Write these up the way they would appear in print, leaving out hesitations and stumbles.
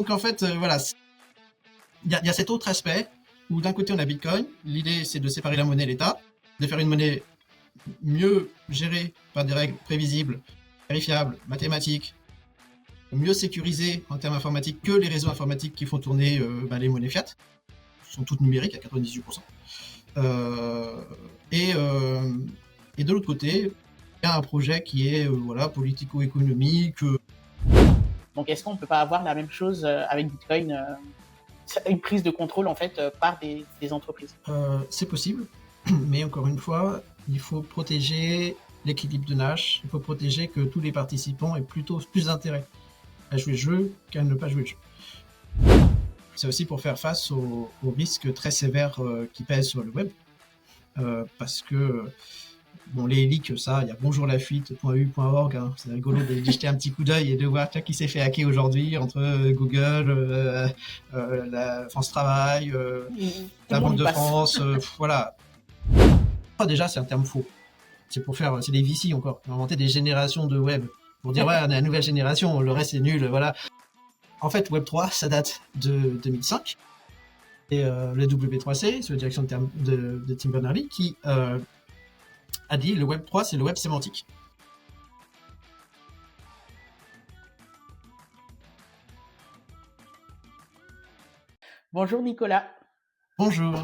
Donc en fait, voilà, il y a cet autre aspect où d'un côté on a Bitcoin, l'idée c'est de séparer la monnaie et l'État, de faire une monnaie mieux gérée par des règles prévisibles, vérifiables, mathématiques, mieux sécurisées en termes informatiques que les réseaux informatiques qui font tourner les monnaies fiat, qui sont toutes numériques à 98%. Euh, et, euh, et de l'autre côté, il y a un projet qui est politico-économique. Donc est-ce qu'on ne peut pas avoir la même chose avec Bitcoin, une prise de contrôle en fait par des entreprises? C'est possible, mais encore une fois, il faut protéger l'équilibre de Nash, il faut protéger que tous les participants aient plutôt plus d'intérêt à jouer le jeu qu'à ne pas jouer le jeu. C'est aussi pour faire face aux risques très sévères qui pèsent sur le web, parce que bon, les leaks, ça, il y a bonjourlafuite.u.org, hein, c'est rigolo d'y jeter un petit coup d'œil et de voir qui s'est fait hacker aujourd'hui entre Google, la France Travail, la Banque de France, voilà. Déjà, c'est un terme faux. C'est des VC encore, ils ont inventé des générations de web pour dire ouais, on est la nouvelle génération, le reste est nul, voilà. En fait, Web3, ça date de 2005. Et le W3C, sous la direction de Tim Berners-Lee, qui a dit le Web3, c'est le web sémantique. Bonjour Nicolas. Bonjour.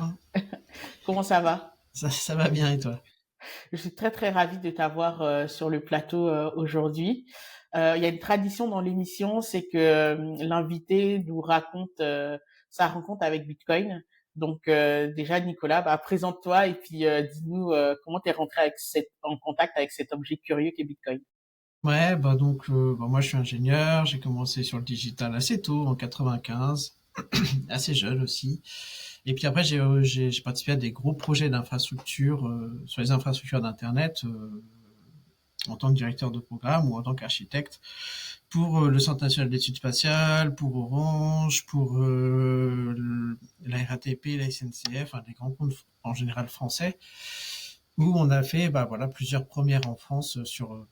Comment ça va? Ça va bien et toi? Je suis très très ravie de t'avoir sur le plateau aujourd'hui. Il y a une tradition dans l'émission, c'est que l'invité nous raconte sa rencontre avec Bitcoin. Donc déjà Nicolas, présente-toi et puis dis-nous comment tu es rentré en contact avec cet objet curieux qu'est Bitcoin. Ouais, moi je suis ingénieur, j'ai commencé sur le digital assez tôt, en 95, assez jeune aussi. Et puis après, j'ai participé à des gros projets d'infrastructure, sur les infrastructures d'Internet, en tant que directeur de programme ou en tant qu'architecte, pour le Centre national d'études spatiales, pour Orange, pour la RATP, la SNCF, des grands comptes en général français, où on a fait plusieurs premières en France sur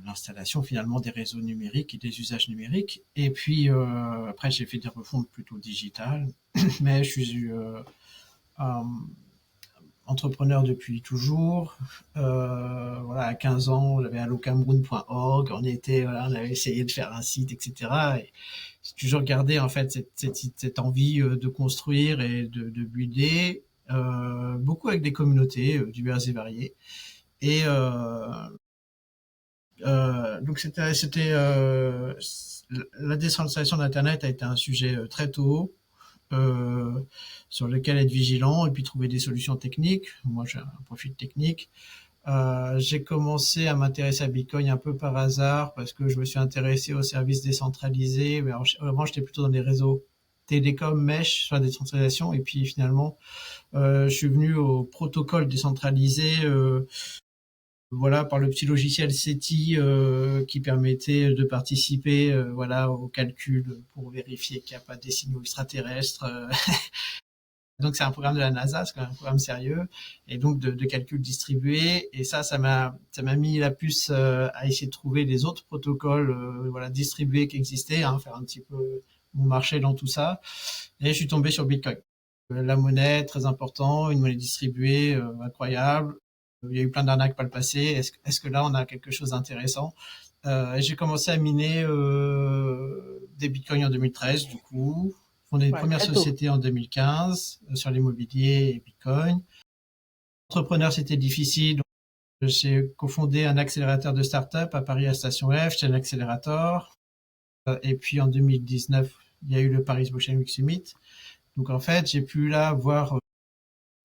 l'installation finalement des réseaux numériques et des usages numériques. Et puis après, j'ai fait des refontes plutôt digitales, mais je suis entrepreneur depuis toujours. À 15 ans, j'avais allocameroun.org, on avait essayé de faire un site, etc. Et j'ai toujours gardé en fait cette envie de construire et de builder, beaucoup avec des communautés diverses et variées. Et donc la décentralisation d'Internet a été un sujet très tôt. Euh, sur lequel être vigilant et puis trouver des solutions techniques. Moi, j'ai un profil technique. J'ai commencé à m'intéresser à Bitcoin un peu par hasard parce que je me suis intéressé aux services décentralisés. Mais avant, j'étais plutôt dans des réseaux télécom, mesh, sur la décentralisation. Et puis finalement, je suis venu au protocole décentralisé par le petit logiciel SETI qui permettait de participer au calcul pour vérifier qu'il n'y a pas des signaux extraterrestres. Donc c'est un programme de la NASA, c'est quand même un programme sérieux, et donc de calcul distribué. Et ça m'a mis la puce à essayer de trouver les autres protocoles distribués qui existaient, faire un petit peu mon marché dans tout ça. Et je suis tombé sur Bitcoin. La monnaie, très important, une monnaie distribuée, incroyable. Il y a eu plein d'arnaques par le passé. Est-ce que là, on a quelque chose d'intéressant? Et j'ai commencé à miner des bitcoins en 2013, du coup. Fondé une première société en 2015 sur l'immobilier et bitcoin. Entrepreneur, c'était difficile. Donc j'ai cofondé un accélérateur de start-up à Paris à Station F, chez l'accélérateur. Et puis en 2019, il y a eu le Paris Blockchain Week Summit. Donc en fait, j'ai pu là voir.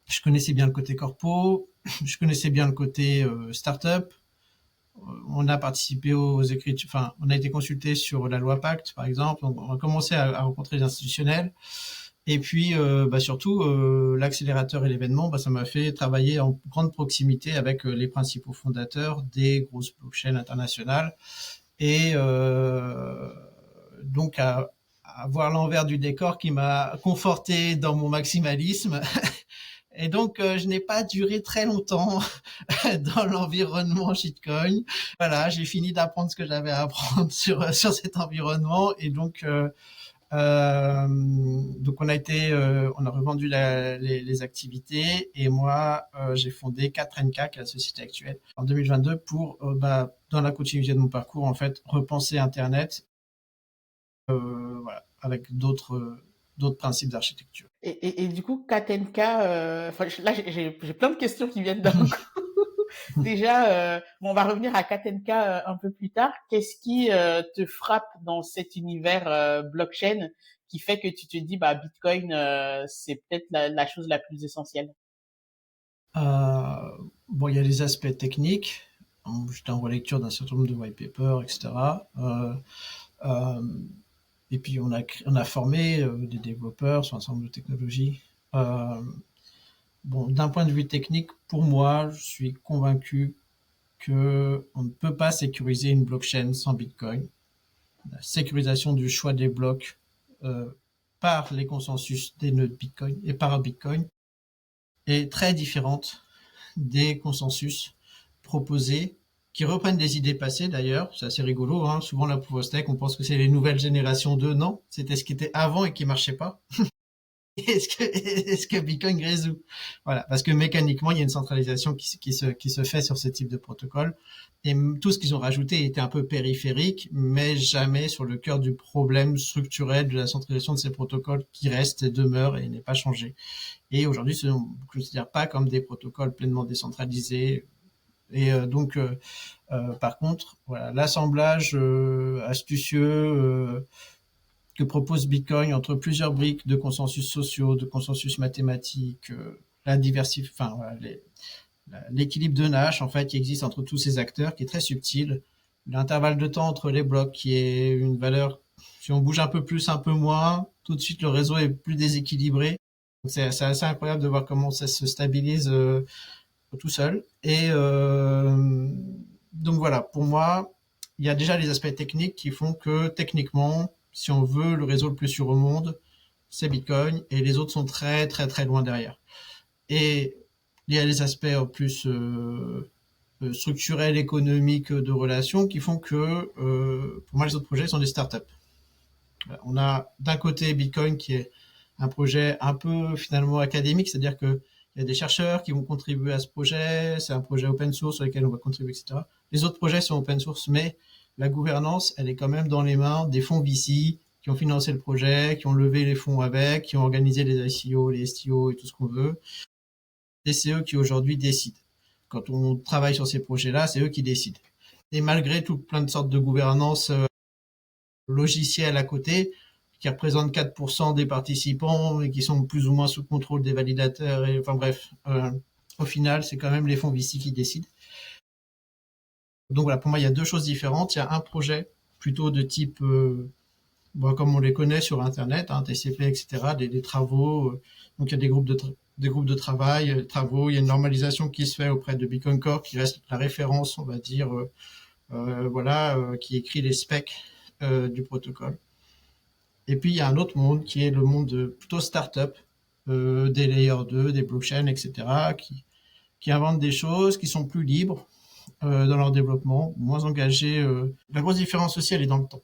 Je connaissais bien le côté corpo, je connaissais bien le côté start-up. On a participé aux écritures, on a été consulté sur la loi Pacte, par exemple. On a commencé à rencontrer les institutionnels. Et puis, surtout, l'accélérateur et l'événement, ça m'a fait travailler en grande proximité avec les principaux fondateurs des grosses blockchains internationales. Et donc, à voir l'envers du décor qui m'a conforté dans mon maximalisme. Et donc, je n'ai pas duré très longtemps dans l'environnement shitcoin. Voilà, j'ai fini d'apprendre ce que j'avais à apprendre sur cet environnement. Et donc, Donc on a revendu les activités et moi j'ai fondé 4NK, qui est la société actuelle, en 2022 pour dans la continuité de mon parcours en fait repenser Internet, voilà, avec d'autres principes d'architecture. Et du coup, Katenka, là, j'ai plein de questions qui viennent d'un coup. Déjà, bon, on va revenir à Katenka un peu plus tard. Qu'est-ce qui te frappe dans cet univers blockchain qui fait que tu te dis, bah, Bitcoin, c'est peut-être la chose la plus essentielle? Bon, il y a les aspects techniques. J'étais en relecture d'un certain nombre de white papers, etc. Euh, et puis on a formé des développeurs sur un certain nombre de technologies. Bon, d'un point de vue technique, pour moi, je suis convaincu que on ne peut pas sécuriser une blockchain sans Bitcoin. La sécurisation du choix des blocs euh, par les consensus des nœuds de Bitcoin et par Bitcoin est très différente des consensus proposés qui reprennent des idées passées d'ailleurs. C'est assez rigolo, hein. Souvent la proof of stake, on pense que c'est les nouvelles générations de non, c'était ce qui était avant et qui marchait pas. Est-ce que Bitcoin résout? Voilà, parce que mécaniquement, il y a une centralisation qui se fait sur ce type de protocole. Et tout ce qu'ils ont rajouté était un peu périphérique, mais jamais sur le cœur du problème structurel de la centralisation de ces protocoles qui reste et demeure et n'est pas changé. Et aujourd'hui, je ne considère pas comme des protocoles pleinement décentralisés. Et par contre, voilà, l'assemblage astucieux que propose Bitcoin entre plusieurs briques de consensus sociaux, de consensus mathématiques, voilà, l'équilibre de Nash en fait qui existe entre tous ces acteurs, qui est très subtil, l'intervalle de temps entre les blocs qui est une valeur, si on bouge un peu plus, un peu moins, tout de suite le réseau est plus déséquilibré. C'est assez incroyable de voir comment ça se stabilise tout seul. Et donc voilà, pour moi, il y a déjà les aspects techniques qui font que techniquement, si on veut le réseau le plus sûr au monde, c'est Bitcoin et les autres sont très très très loin derrière. Et il y a les aspects plus structurels, économiques, de relations qui font que pour moi les autres projets sont des startups. On a d'un côté Bitcoin qui est un projet un peu finalement académique, c'est-à-dire que il y a des chercheurs qui vont contribuer à ce projet, c'est un projet open source sur lequel on va contribuer, etc. Les autres projets sont open source, mais la gouvernance, elle est quand même dans les mains des fonds VC qui ont financé le projet, qui ont levé les fonds avec, qui ont organisé les ICO, les STO et tout ce qu'on veut. Et c'est eux qui aujourd'hui décident. Quand on travaille sur ces projets-là, c'est eux qui décident. Et malgré tout plein de sortes de gouvernance logicielles à côté, qui représentent 4% des participants et qui sont plus ou moins sous contrôle des validateurs. Et, enfin bref, au final, c'est quand même les fonds VC qui décident. Donc voilà, pour moi, il y a deux choses différentes. Il y a un projet plutôt de type, comme on les connaît sur Internet, hein, TCP, etc., des travaux. Donc il y a des groupes de travail, travaux. Il y a une normalisation qui se fait auprès de Bitcoin Core, qui reste la référence, on va dire, qui écrit les specs du protocole. Et puis il y a un autre monde qui est le monde plutôt start-up, des layer 2, des blockchains, etc., qui inventent des choses, qui sont plus libres dans leur développement, moins engagés. La grosse différence aussi, elle est dans le temps.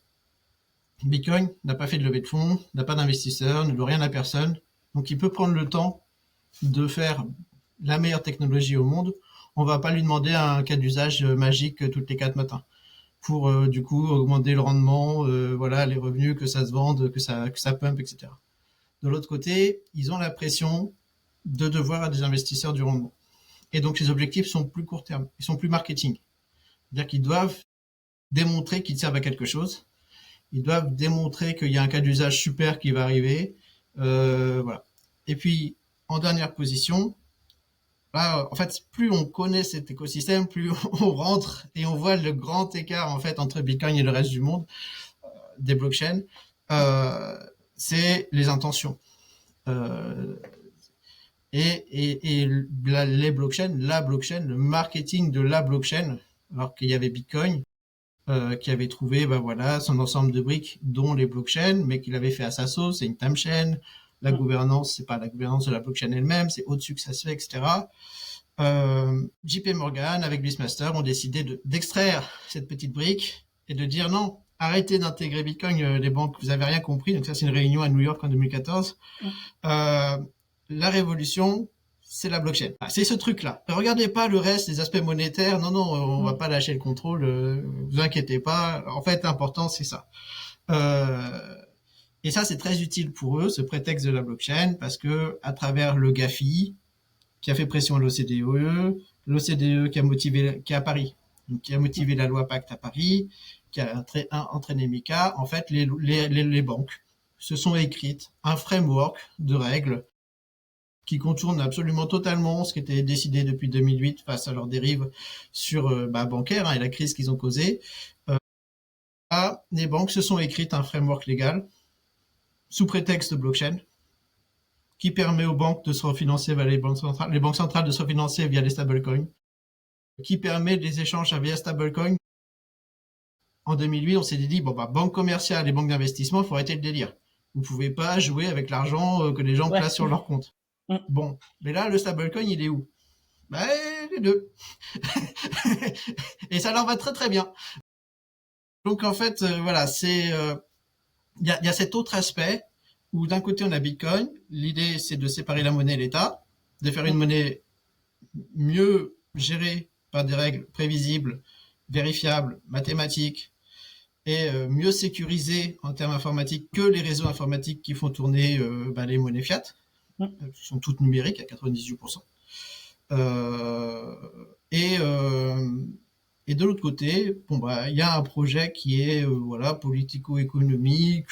Bitcoin n'a pas fait de levée de fonds, n'a pas d'investisseurs, ne doit rien à personne. Donc il peut prendre le temps de faire la meilleure technologie au monde. On va pas lui demander un cas d'usage magique toutes les 4 matins pour du coup augmenter le rendement, voilà, les revenus, que ça se vende, que ça pump, etc. De l'autre côté, ils ont la pression de devoir à des investisseurs du rendement. Et donc les objectifs sont plus court terme, ils sont plus marketing. C'est-à-dire qu'ils doivent démontrer qu'ils servent à quelque chose. Ils doivent démontrer qu'il y a un cas d'usage super qui va arriver. Voilà. Et puis, en dernière position, là, en fait, plus on connaît cet écosystème, plus on rentre et on voit le grand écart en fait entre Bitcoin et le reste du monde des blockchains. C'est les intentions. Les blockchains, la blockchain, le marketing de la blockchain, alors qu'il y avait Bitcoin, qui avait trouvé voilà, son ensemble de briques, dont les blockchains, mais qu'il avait fait à sa sauce, c'est une time chain. La gouvernance, c'est pas la gouvernance de la blockchain elle-même, c'est au-dessus que ça se fait, etc. JP Morgan, avec Beastmaster, ont décidé d'extraire cette petite brique et de dire non, arrêtez d'intégrer Bitcoin, les banques, vous avez rien compris. Donc ça, c'est une réunion à New York en 2014. La révolution, c'est la blockchain. C'est ce truc-là. Regardez pas le reste, les aspects monétaires. Non, non, on va pas lâcher le contrôle. Vous inquiétez pas. En fait, l'important, c'est ça. Et ça, c'est très utile pour eux, ce prétexte de la blockchain, parce que à travers le GAFI, qui a fait pression à l'OCDE qui est à Paris, donc qui a motivé la loi Pacte à Paris, qui a entraîné MiCA, en fait, les banques se sont écrites un framework de règles qui contourne absolument totalement ce qui était décidé depuis 2008 face à leurs dérives sur bancaires et la crise qu'ils ont causée. Les banques se sont écrites un framework légal sous prétexte de blockchain qui permet aux banques de se refinancer via les banques centrales de se refinancer via les stablecoins, qui permet des échanges via stablecoins. En 2008, on s'est dit, banque commerciale et banque d'investissement, il faut arrêter le délire. Vous pouvez pas jouer avec l'argent que les gens placent sur leur compte. Bon, mais là, le stablecoin, il est où? Les deux. Et ça leur va très très bien. Donc en fait, voilà, c'est il y a cet autre aspect où d'un côté on a Bitcoin, l'idée c'est de séparer la monnaie et l'État, de faire une monnaie mieux gérée par des règles prévisibles, vérifiables, mathématiques, et mieux sécurisée en termes informatiques que les réseaux informatiques qui font tourner les monnaies fiat, qui sont toutes numériques à 98%. Et de l'autre côté, il y a un projet qui est politico-économique,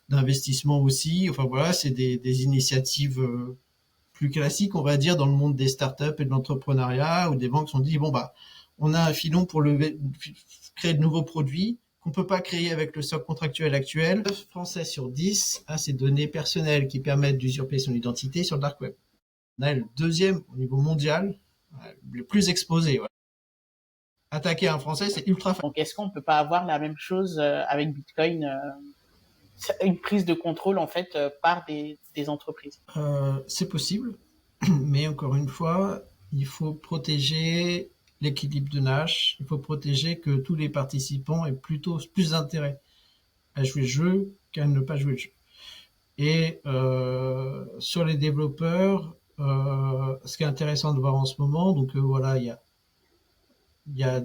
d'investissement aussi. Enfin voilà, c'est des initiatives plus classiques, on va dire, dans le monde des startups et de l'entrepreneuriat, où des banques se sont dit on a un filon pour créer de nouveaux produits qu'on peut pas créer avec le socle contractuel actuel. 9 Français sur 10 a ces données personnelles qui permettent d'usurper son identité sur le dark web. On a le deuxième au niveau mondial, le plus exposé. Ouais. Attaquer un Français, c'est ultra facile. Donc, est-ce qu'on peut pas avoir la même chose avec Bitcoin, une prise de contrôle en fait par des entreprises? C'est possible, mais encore une fois, il faut protéger l'équilibre de Nash. Il faut protéger que tous les participants aient plutôt plus d'intérêt à jouer le jeu qu'à ne pas jouer le jeu. Et sur les développeurs, ce qui est intéressant de voir en ce moment, donc voilà, il y a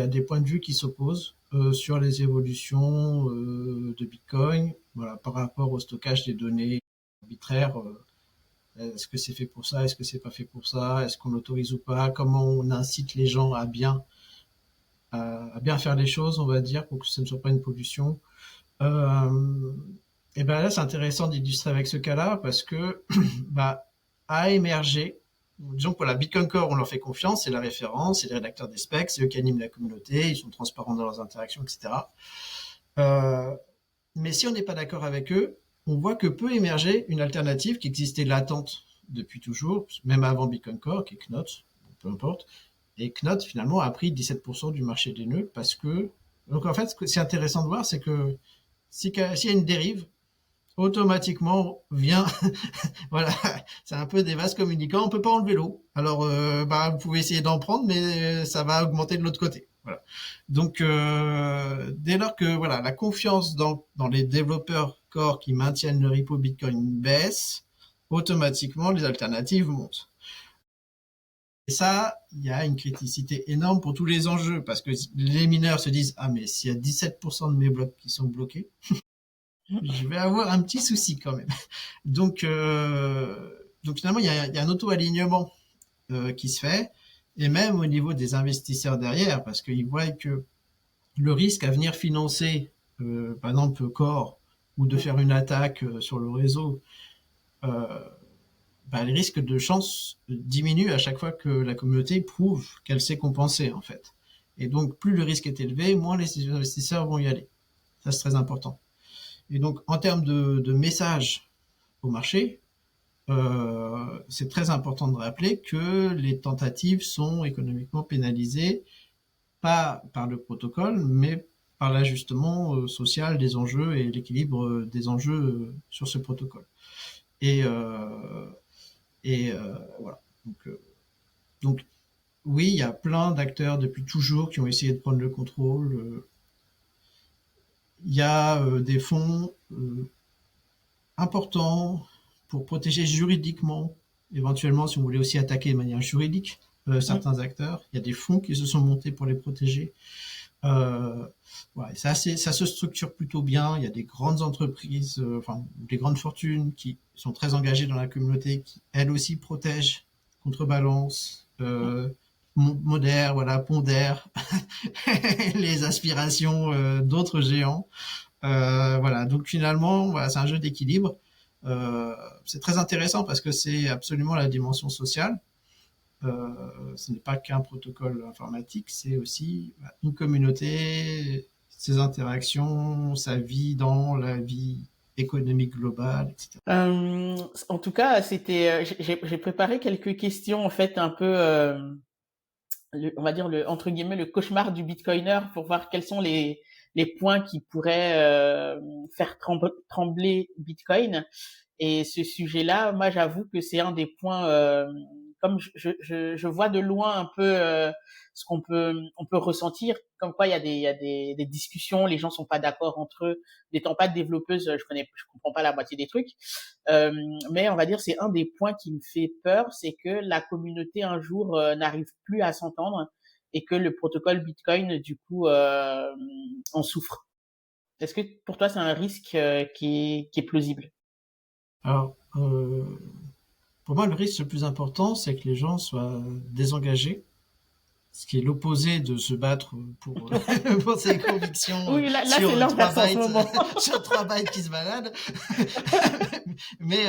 des points de vue qui s'opposent sur les évolutions de Bitcoin, voilà, par rapport au stockage des données arbitraires. Est-ce que c'est fait pour ça? Est-ce que c'est pas fait pour ça? Est-ce qu'on l'autorise ou pas? Comment on incite les gens à bien faire les choses, on va dire, pour que ce ne soit pas une pollution. Et ben là, c'est intéressant d'illustrer avec ce cas-là parce que a émergé. Disons que pour la Bitcoin Core, on leur fait confiance, c'est la référence, c'est les rédacteurs des specs, c'est eux qui animent la communauté, ils sont transparents dans leurs interactions, etc. Mais si on n'est pas d'accord avec eux, on voit que peut émerger une alternative qui existait latente depuis toujours, même avant Bitcoin Core, qui est Knot, peu importe. Et Knot, finalement, a pris 17% du marché des nœuds parce que... Donc en fait, ce que c'est intéressant de voir, c'est que s'il y a une dérive, automatiquement vient, voilà, c'est un peu des vases communicants, on peut pas enlever l'eau. Alors, vous pouvez essayer d'en prendre, mais ça va augmenter de l'autre côté. Voilà. Donc, dès lors que voilà, la confiance dans les développeurs core qui maintiennent le repo Bitcoin baisse, automatiquement les alternatives montent. Et ça, il y a une criticité énorme pour tous les enjeux, parce que les mineurs se disent mais s'il y a 17% de mes blocs qui sont bloqués, je vais avoir un petit souci quand même. Donc finalement, il y a un auto-alignement qui se fait, et même au niveau des investisseurs derrière, parce qu'ils voient que le risque à venir financer, par exemple, Core, ou de faire une attaque sur le réseau, les risques de chance diminuent à chaque fois que la communauté prouve qu'elle sait compenser, en fait. Et donc, plus le risque est élevé, moins les investisseurs vont y aller. Ça, c'est très important. Et donc, en termes de message au marché, c'est très important de rappeler que les tentatives sont économiquement pénalisées, pas par le protocole, mais par l'ajustement social des enjeux et l'équilibre des enjeux sur ce protocole. Et voilà. Donc, oui, il y a plein d'acteurs depuis toujours qui ont essayé de prendre le contrôle. il y a des fonds importants pour protéger juridiquement, éventuellement, si on voulait aussi attaquer de manière juridique certains acteurs. Il y a des fonds qui se sont montés pour les protéger. Ouais, ça se structure plutôt bien. Il y a des grandes entreprises, des grandes fortunes qui sont très engagées dans la communauté, qui elles aussi protègent, contrebalancent, modèrent, voilà, pondèrent les aspirations d'autres géants. Voilà, donc finalement, voilà, c'est un jeu d'équilibre. C'est très intéressant parce que c'est absolument la dimension sociale. Ce n'est pas qu'un protocole informatique, c'est aussi une communauté, ses interactions, sa vie dans la vie économique globale, etc. En tout cas, j'ai préparé quelques questions en fait un peu, on va dire le entre guillemets le cauchemar du bitcoiner pour voir quels sont les points qui pourraient faire trembler Bitcoin. Et ce sujet-là, moi, j'avoue que c'est un des points, comme je vois de loin un peu ce on peut ressentir, comme quoi il y a des discussions, les gens sont pas d'accord entre eux. N'étant pas développeuse, je comprends pas la moitié des trucs. Mais on va dire c'est un des points qui me fait peur, c'est que la communauté un jour n'arrive plus à s'entendre et que le protocole Bitcoin, du coup, en souffre. Est-ce que pour toi c'est un risque qui est plausible? Alors, pour moi, le risque le plus important, c'est que les gens soient désengagés, ce qui est l'opposé de se battre pour, pour ses convictions Oui, là c'est sur l'inverse en ce moment. sur 3 bytes qui se baladent. Mais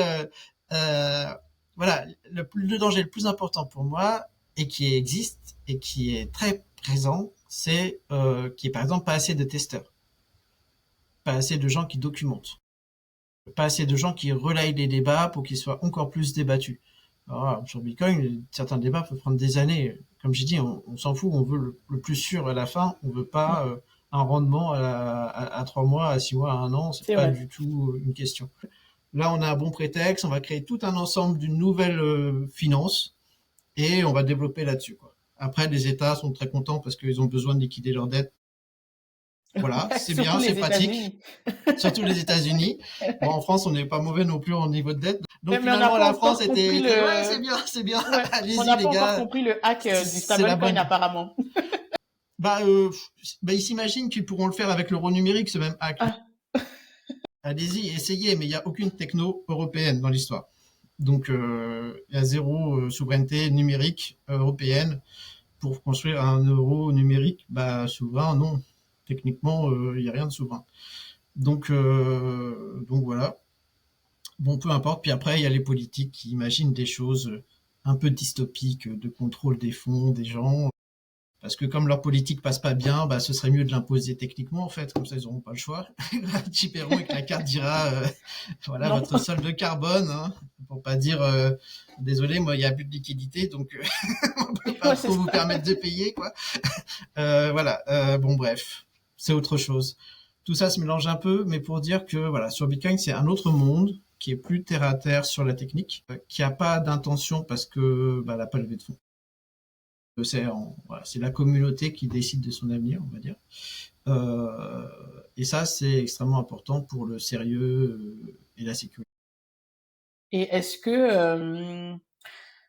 voilà, le danger le plus important pour moi, et qui existe, et qui est très présent, c'est qu'il n'y ait par exemple pas assez de testeurs, pas assez de gens qui documentent, pas assez de gens qui relayent les débats pour qu'ils soient encore plus débattus. Alors, sur Bitcoin, certains débats peuvent prendre des années. Comme j'ai dit, on s'en fout, on veut le plus sûr à la fin, on veut pas un rendement à 3 mois, à 6 mois, à 1 an, c'est C'est pas vrai. du tout une question. Là, on a un bon prétexte, on va créer tout un ensemble d'une nouvelle finance et on va développer là-dessus, quoi. Après, les États sont très contents parce qu'ils ont besoin de liquider leurs dettes. Voilà, c'est Surtout bien, c'est les pratique. États-Unis. Surtout les États-Unis. Bon, en France, on n'est pas mauvais non plus en niveau de dette. Donc Mais on n'a finalement, pas la France encore compris était ouais, le, c'est bien, ouais, on allez-y n'a les pas encore gars, compris le hack du c'est la stablecoin bonne. apparemment. Bah, ils s'imaginent qu'ils pourront le faire avec l'euro numérique, ce même hack. Ah, Allez-y, essayez, mais il n'y a aucune techno européenne dans l'histoire. Donc, il y a zéro souveraineté numérique européenne pour construire un euro numérique. Bah, souverain, non. Techniquement, il n'y a rien de souverain. Donc voilà. Bon, peu importe. Puis après, il y a les politiques qui imaginent des choses un peu dystopiques de contrôle des fonds, des gens. Parce que comme leur politique passe pas bien, bah, ce serait mieux de l'imposer techniquement, en fait. Comme ça, ils n'auront pas le choix. Chiperont et que la carte dira, voilà, non. votre solde carbone, hein, pour pas dire, désolé, moi, il y a plus de liquidité, donc on peut pas Ouais, trop c'est vous ça. permettre de payer, quoi. Voilà. Bon, bref, c'est autre chose. Tout ça se mélange un peu, mais pour dire que voilà, sur Bitcoin, c'est un autre monde qui est plus terre à terre sur la technique, qui a pas d'intention parce que bah, elle a pas levé de fonds. Voilà, c'est la communauté qui décide de son avenir, on va dire. Et ça, c'est extrêmement important pour le sérieux et la sécurité. Et est-ce que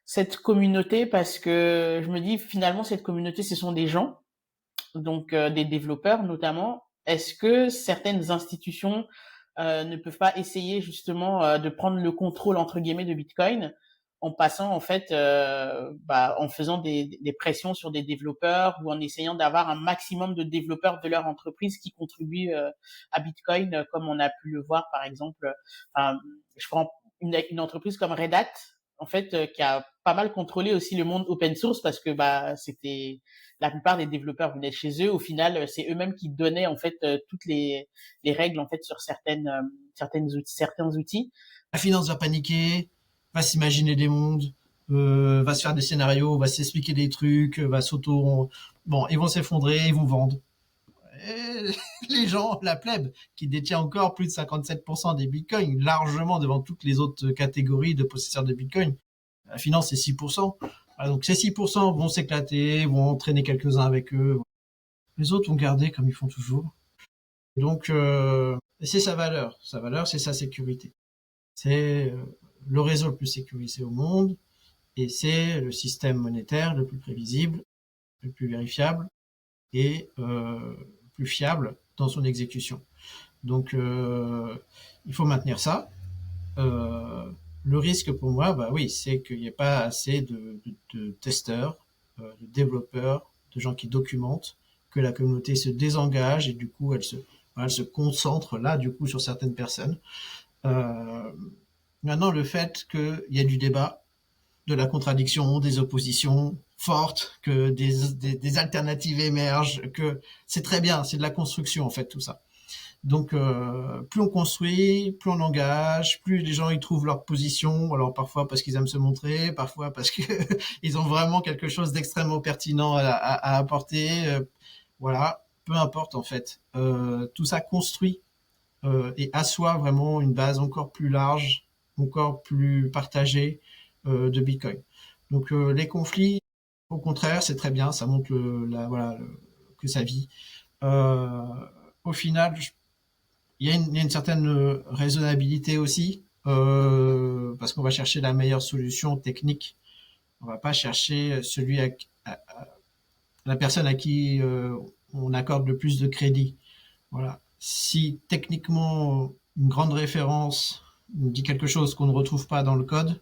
cette communauté, parce que je me dis finalement cette communauté, ce sont des gens, donc des développeurs notamment. Est-ce que certaines institutions ne peuvent pas essayer justement de prendre le contrôle entre guillemets de Bitcoin en passant en fait, en faisant des pressions sur des développeurs ou en essayant d'avoir un maximum de développeurs de leur entreprise qui contribuent à Bitcoin, comme on a pu le voir par exemple. Je prends une entreprise comme Red Hat en fait qui a pas mal contrôlé aussi le monde open source parce que c'était la plupart des développeurs venaient de chez eux. Au final, c'est eux-mêmes qui donnaient en fait toutes les règles en fait sur certains outils. La finance va paniquer, va s'imaginer des mondes, va se faire des scénarios, va s'expliquer des trucs, va s'auto... Bon, ils vont s'effondrer, ils vont vendre. Et les gens, la plèbe, qui détient encore plus de 57% des bitcoins, largement devant toutes les autres catégories de possesseurs de bitcoin. La finance, c'est 6%. Voilà, donc ces 6% vont s'éclater, vont entraîner quelques-uns avec eux. Les autres vont garder comme ils font toujours. Donc, c'est sa valeur. Sa valeur, c'est sa sécurité. C'est le réseau le plus sécurisé au monde et c'est le système monétaire le plus prévisible, le plus vérifiable et le plus fiable dans son exécution. Donc, il faut maintenir ça. Le risque pour moi, bah oui, c'est qu'il n'y ait pas assez de testeurs, de développeurs, de gens qui documentent, que la communauté se désengage et du coup elle se concentre là du coup sur certaines personnes. Euh, Maintenant, le fait qu'il y ait du débat, de la contradiction, des oppositions fortes, que des alternatives émergent, que c'est très bien, c'est de la construction en fait tout ça. Donc, plus on construit, plus on engage, plus les gens y trouvent leur position. Alors parfois parce qu'ils aiment se montrer, parfois parce que ils ont vraiment quelque chose d'extrêmement pertinent à apporter. Voilà, peu importe en fait. Tout ça construit et assoit vraiment une base encore plus large, encore plus partagée de Bitcoin. Donc les conflits, au contraire, c'est très bien, ça montre que ça vit. Euh, Au final, il y a une certaine raisonnabilité aussi, parce qu'on va chercher la meilleure solution technique. On va pas chercher la personne à qui on accorde le plus de crédit. Voilà. Si techniquement une grande référence nous dit quelque chose qu'on ne retrouve pas dans le code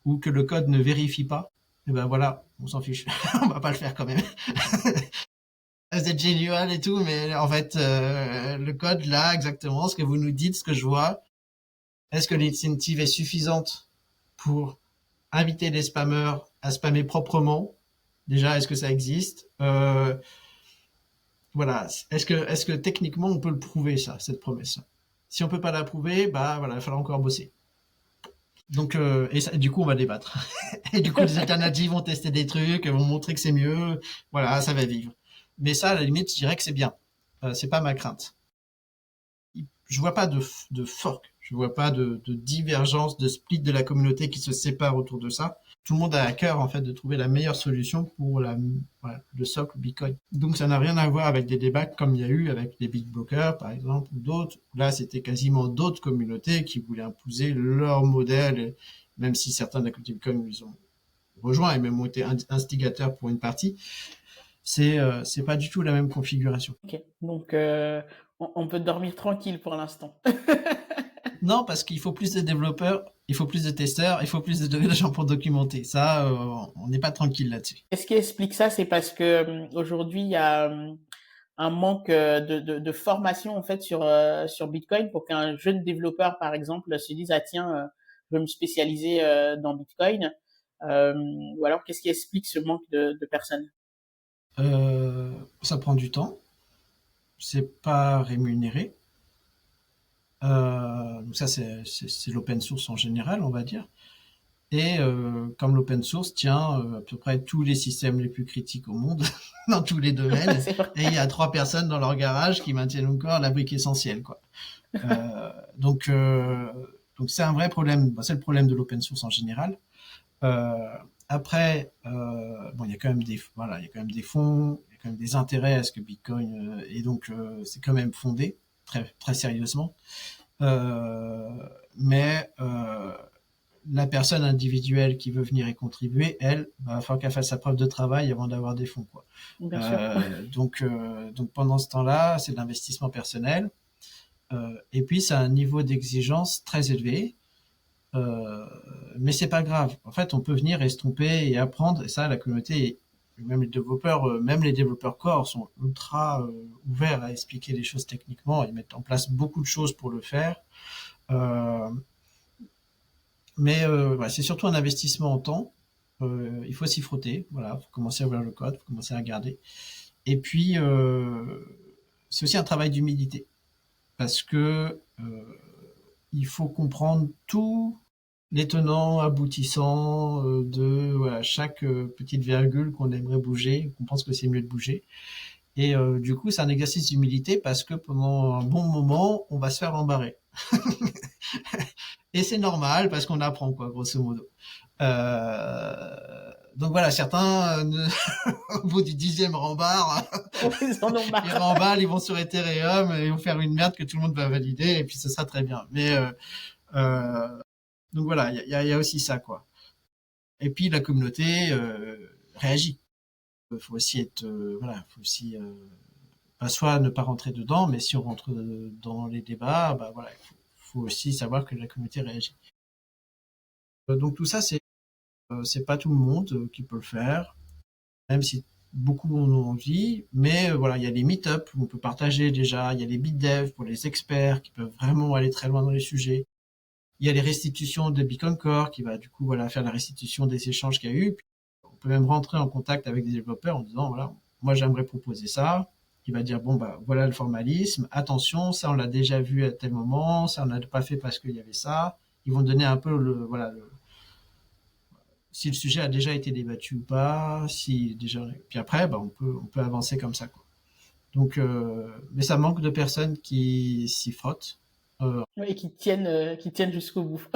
ou que le code ne vérifie pas, et ben voilà, on s'en fiche. On va pas le faire quand même. C'est génial et tout, mais en fait, le code là, exactement, ce que vous nous dites, ce que je vois, est-ce que l'incentive est suffisante pour inviter les spammers à spammer proprement? Déjà, est-ce que ça existe? Voilà. Est-ce que techniquement on peut le prouver ça, cette promesse? Si on peut pas la prouver, bah voilà, il va falloir encore bosser. Donc, du coup, on va débattre. Et du coup, les alternatives vont tester des trucs, vont montrer que c'est mieux. Voilà, ça va vivre. Mais ça, à la limite, je dirais que c'est bien. C'est pas ma crainte. Je vois pas de fork, je vois pas de divergence, de split de la communauté qui se sépare autour de ça. Tout le monde a à cœur en fait de trouver la meilleure solution pour voilà, le socle Bitcoin. Donc ça n'a rien à voir avec des débats comme il y a eu avec les big blockers par exemple ou d'autres. Là c'était quasiment d'autres communautés qui voulaient imposer leur modèle, même si certains de la communauté Bitcoin ils ont rejoint et même ont été instigateurs pour une partie. C'est pas du tout la même configuration. Ok, donc on peut dormir tranquille pour l'instant. Non, parce qu'il faut plus de développeurs, il faut plus de testeurs, il faut plus de gens pour documenter. Ça, on n'est pas tranquille là-dessus. Qu'est-ce qui explique ça? C'est parce que aujourd'hui il y a un manque de formation en fait sur Bitcoin pour qu'un jeune développeur par exemple se dise ah tiens je vais me spécialiser dans Bitcoin. Ou alors qu'est-ce qui explique ce manque de personnes? Ça prend du temps, c'est pas rémunéré. Donc ça, c'est l'open source en général, on va dire. Et comme l'open source tient à peu près tous les systèmes les plus critiques au monde, dans tous les domaines, C'est vrai. et il y a 3 personnes dans leur garage qui maintiennent encore la brique essentielle, quoi. Euh, donc, euh, donc c'est un vrai problème. Bon, c'est le problème de l'open source en général. Euh, Après, bon, il y a quand même voilà, il y a quand même des fonds, il y a quand même des intérêts à ce que Bitcoin et donc c'est quand même fondé très très sérieusement. Euh, mais la personne individuelle qui veut venir et contribuer, elle, va falloir qu'elle fasse sa preuve de travail avant d'avoir des fonds, quoi. Bien sûr. Donc pendant ce temps-là, c'est de l'investissement personnel. Et puis, c'est un niveau d'exigence très élevé. Euh, mais c'est pas grave. En fait, on peut venir et se tromper et apprendre. Et ça, la communauté, même les développeurs core sont ultra ouverts à expliquer les choses techniquement. Ils mettent en place beaucoup de choses pour le faire. Euh, mais voilà, c'est surtout un investissement en temps. Il faut s'y frotter. Voilà, faut commencer à voir le code, faut commencer à regarder. Et puis, c'est aussi un travail d'humilité parce que il faut comprendre tout les tenants, aboutissants de voilà, chaque petite virgule qu'on aimerait bouger, qu'on pense que c'est mieux de bouger. Et du coup, c'est un exercice d'humilité parce que pendant un bon moment, on va se faire embarrer. Et c'est normal parce qu'on apprend, quoi, grosso modo. Donc voilà, certains, au bout du 10e rembarre, Ils en ont Ils marre. remballent, ils vont sur Ethereum, et ils vont faire une merde que tout le monde va valider, et puis ce sera très bien. Mais donc voilà, il y a aussi ça, quoi. Et puis la communauté réagit. Il faut aussi être, voilà, faut aussi pas soit ne pas rentrer dedans, mais si on rentre dans les débats, bah voilà, faut aussi savoir que la communauté réagit. Donc tout ça, c'est pas tout le monde qui peut le faire, même si beaucoup en ont envie. Mais voilà, il y a les meet-up où on peut partager déjà, il y a les beat dev pour les experts qui peuvent vraiment aller très loin dans les sujets. Il y a les restitutions de Bitcoin Core qui va du coup voilà faire la restitution des échanges qu'il y a eu. Puis, on peut même rentrer en contact avec des développeurs en disant voilà, moi j'aimerais proposer ça. Il va dire bon bah voilà le formalisme, attention, ça on l'a déjà vu à tel moment, ça on l'a pas fait parce qu'il y avait ça. Ils vont donner un peu si le sujet a déjà été débattu ou pas, si déjà. Puis après bah on peut avancer comme ça, quoi. Donc mais ça manque de personnes qui s'y frottent. Et qui tiennent jusqu'au bout.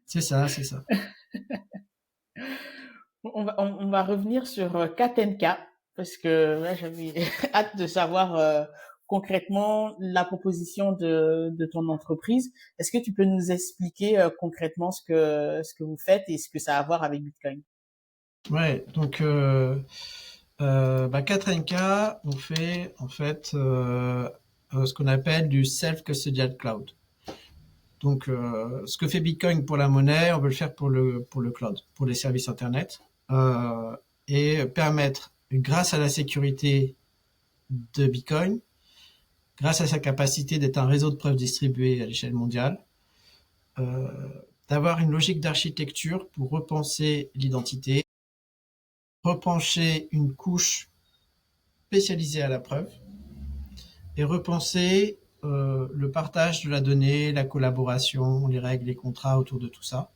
C'est ça, c'est ça. On va revenir sur Katenka, parce que là, j'avais hâte de savoir concrètement la proposition de ton entreprise. Est-ce que tu peux nous expliquer concrètement ce que vous faites et ce que ça a à voir avec Bitcoin? Ouais, donc 4NK, on fait en fait ce qu'on appelle du self-custodial cloud. Donc, ce que fait Bitcoin pour la monnaie, on veut le faire pour le cloud, pour les services Internet, et permettre, grâce à la sécurité de Bitcoin, grâce à sa capacité d'être un réseau de preuves distribué à l'échelle mondiale, euh, d'avoir une logique d'architecture pour repenser l'identité, repencher une couche spécialisée à la preuve, et repenser le partage de la donnée, la collaboration, les règles, les contrats autour de tout ça.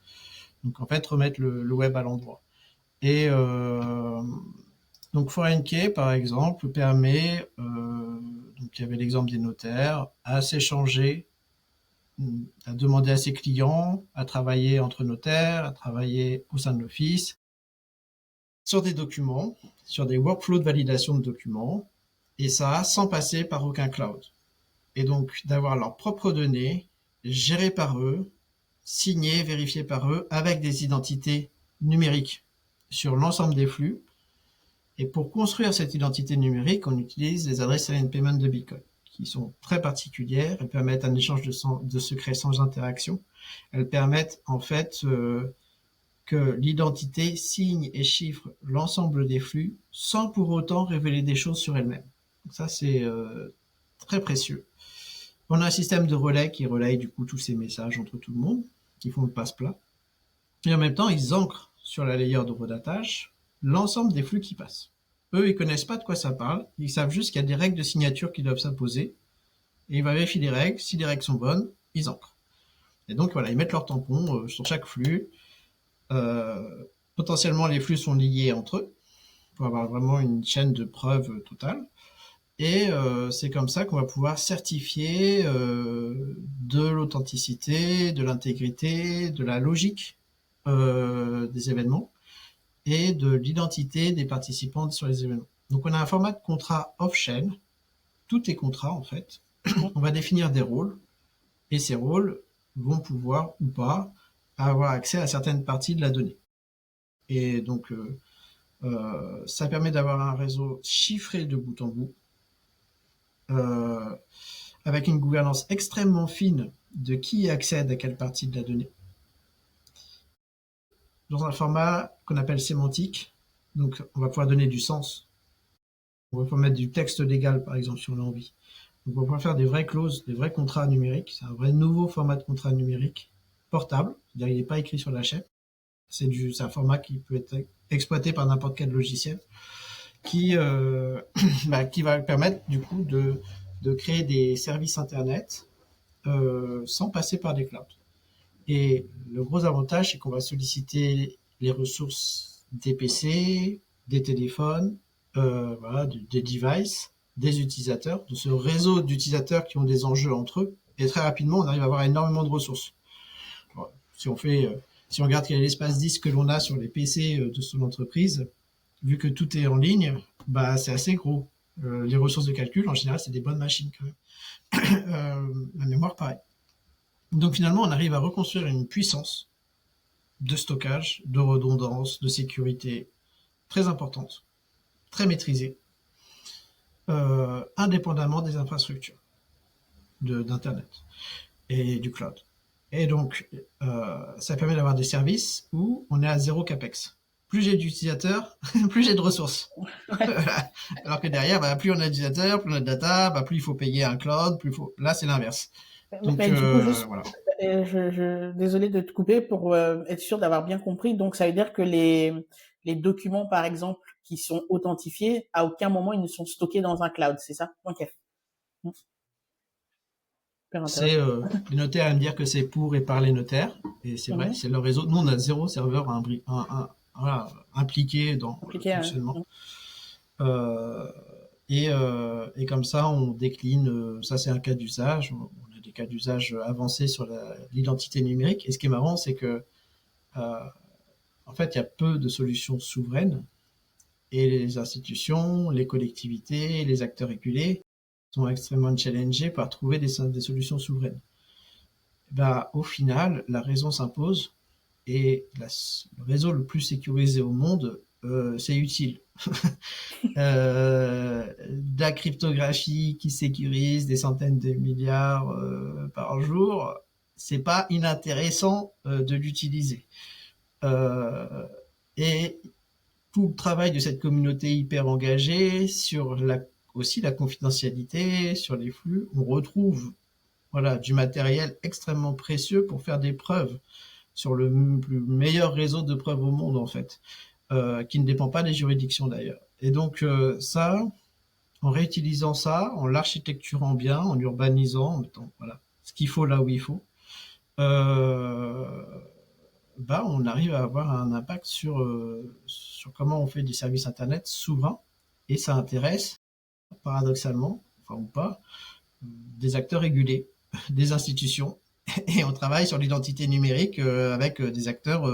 Donc en fait, remettre le web à l'endroit. Et donc ForeignKey, par exemple, permet, donc il y avait l'exemple des notaires, à s'échanger, à demander à ses clients, à travailler entre notaires, à travailler au sein de l'office, sur des documents, sur des workflows de validation de documents, et ça sans passer par aucun cloud. Et donc d'avoir leurs propres données gérées par eux, signées, vérifiées par eux, avec des identités numériques sur l'ensemble des flux. Et pour construire cette identité numérique, on utilise les adresses Silent Payment de Bitcoin, qui sont très particulières. Elles permettent un échange de secrets sans interaction. Elles permettent en fait que l'identité signe et chiffre l'ensemble des flux sans pour autant révéler des choses sur elle-même. Donc ça, c'est très précieux. On a un système de relais qui relaye du coup tous ces messages entre tout le monde, qui font le passe-plat. Et en même temps, ils ancrent sur la layer de redatage l'ensemble des flux qui passent. Eux, ils connaissent pas de quoi ça parle. Ils savent juste qu'il y a des règles de signature qui doivent s'imposer. Et ils vont vérifier les règles. Si les règles sont bonnes, ils ancrent. Et donc voilà, ils mettent leur tampon sur chaque flux. Potentiellement, les flux sont liés entre eux pour avoir vraiment une chaîne de preuves totale. Et c'est comme ça qu'on va pouvoir certifier de l'authenticité, de l'intégrité, de la logique des événements et de l'identité des participants sur les événements. Donc on a un format de contrat off-chain, tout est contrat en fait. On va définir des rôles et ces rôles vont pouvoir ou pas avoir accès à certaines parties de la donnée. Et donc ça permet d'avoir un réseau chiffré de bout en bout, avec une gouvernance extrêmement fine de qui accède à quelle partie de la donnée, dans un format qu'on appelle sémantique. Donc on va pouvoir donner du sens. On va pouvoir mettre du texte légal, par exemple, si on a envie. Donc on va pouvoir faire des vraies clauses, des vrais contrats numériques. C'est un vrai nouveau format de contrat numérique portable, c'est-à-dire il n'est pas écrit sur la chaîne. C'est un format qui peut être exploité par n'importe quel logiciel, qui va permettre du coup de créer des services internet sans passer par des clouds. Et le gros avantage, c'est qu'on va solliciter les ressources des PC, des téléphones, voilà, des devices, des utilisateurs, de ce réseau d'utilisateurs qui ont des enjeux entre eux. Et très rapidement, on arrive à avoir énormément de ressources. Alors, si on regarde quel est l'espace disque que l'on a sur les PC de son entreprise, vu que tout est en ligne, bah c'est assez gros. Les ressources de calcul, en général, c'est des bonnes machines quand même. La mémoire, pareil. Donc finalement, on arrive à reconstruire une puissance de stockage, de redondance, de sécurité très importante, très maîtrisée, indépendamment des infrastructures d'Internet et du cloud. Et donc, ça permet d'avoir des services où on est à zéro capex. Plus j'ai d'utilisateurs, plus j'ai de ressources. Ouais. Alors que derrière, plus on a d'utilisateurs, plus on a de data, plus il faut payer un cloud, plus il faut... Là, c'est l'inverse. Donc, Mais du coup, juste, voilà. désolé de te couper pour être sûr d'avoir bien compris. Donc, ça veut dire que les documents, par exemple, qui sont authentifiés, à aucun moment ils ne sont stockés dans un cloud, c'est ça? Ok. Super C'est intéressant. les notaires aiment dire que c'est pour et par les notaires, et c'est vrai, Mhm. c'est leur réseau. Nous, on a zéro serveur voilà, impliqué dans le Compliqué, hein. fonctionnement. Euh, et comme ça, on décline. Ça, c'est un cas d'usage. On a des cas d'usage avancés sur l'identité numérique. Et ce qui est marrant, c'est que euh, en fait, il y a peu de solutions souveraines, et les institutions, les collectivités, les acteurs régulés sont extrêmement challengés par trouver des solutions souveraines. Au final, la raison s'impose, et le réseau le plus sécurisé au monde, c'est utile. De la cryptographie qui sécurise des centaines de milliards par jour, c'est pas inintéressant de l'utiliser. Euh, et tout le travail de cette communauté hyper engagée sur aussi la confidentialité, sur les flux, on retrouve voilà, du matériel extrêmement précieux pour faire des preuves sur le meilleur réseau de preuves au monde, en fait, qui ne dépend pas des juridictions d'ailleurs. Et donc, ça, en réutilisant ça, en l'architecturant bien, en urbanisant, en mettant voilà, ce qu'il faut là où il faut, euh, on arrive à avoir un impact sur comment on fait des services Internet souverains. Et ça intéresse, paradoxalement, enfin ou pas, des acteurs régulés, des institutions. Et on travaille sur l'identité numérique avec des acteurs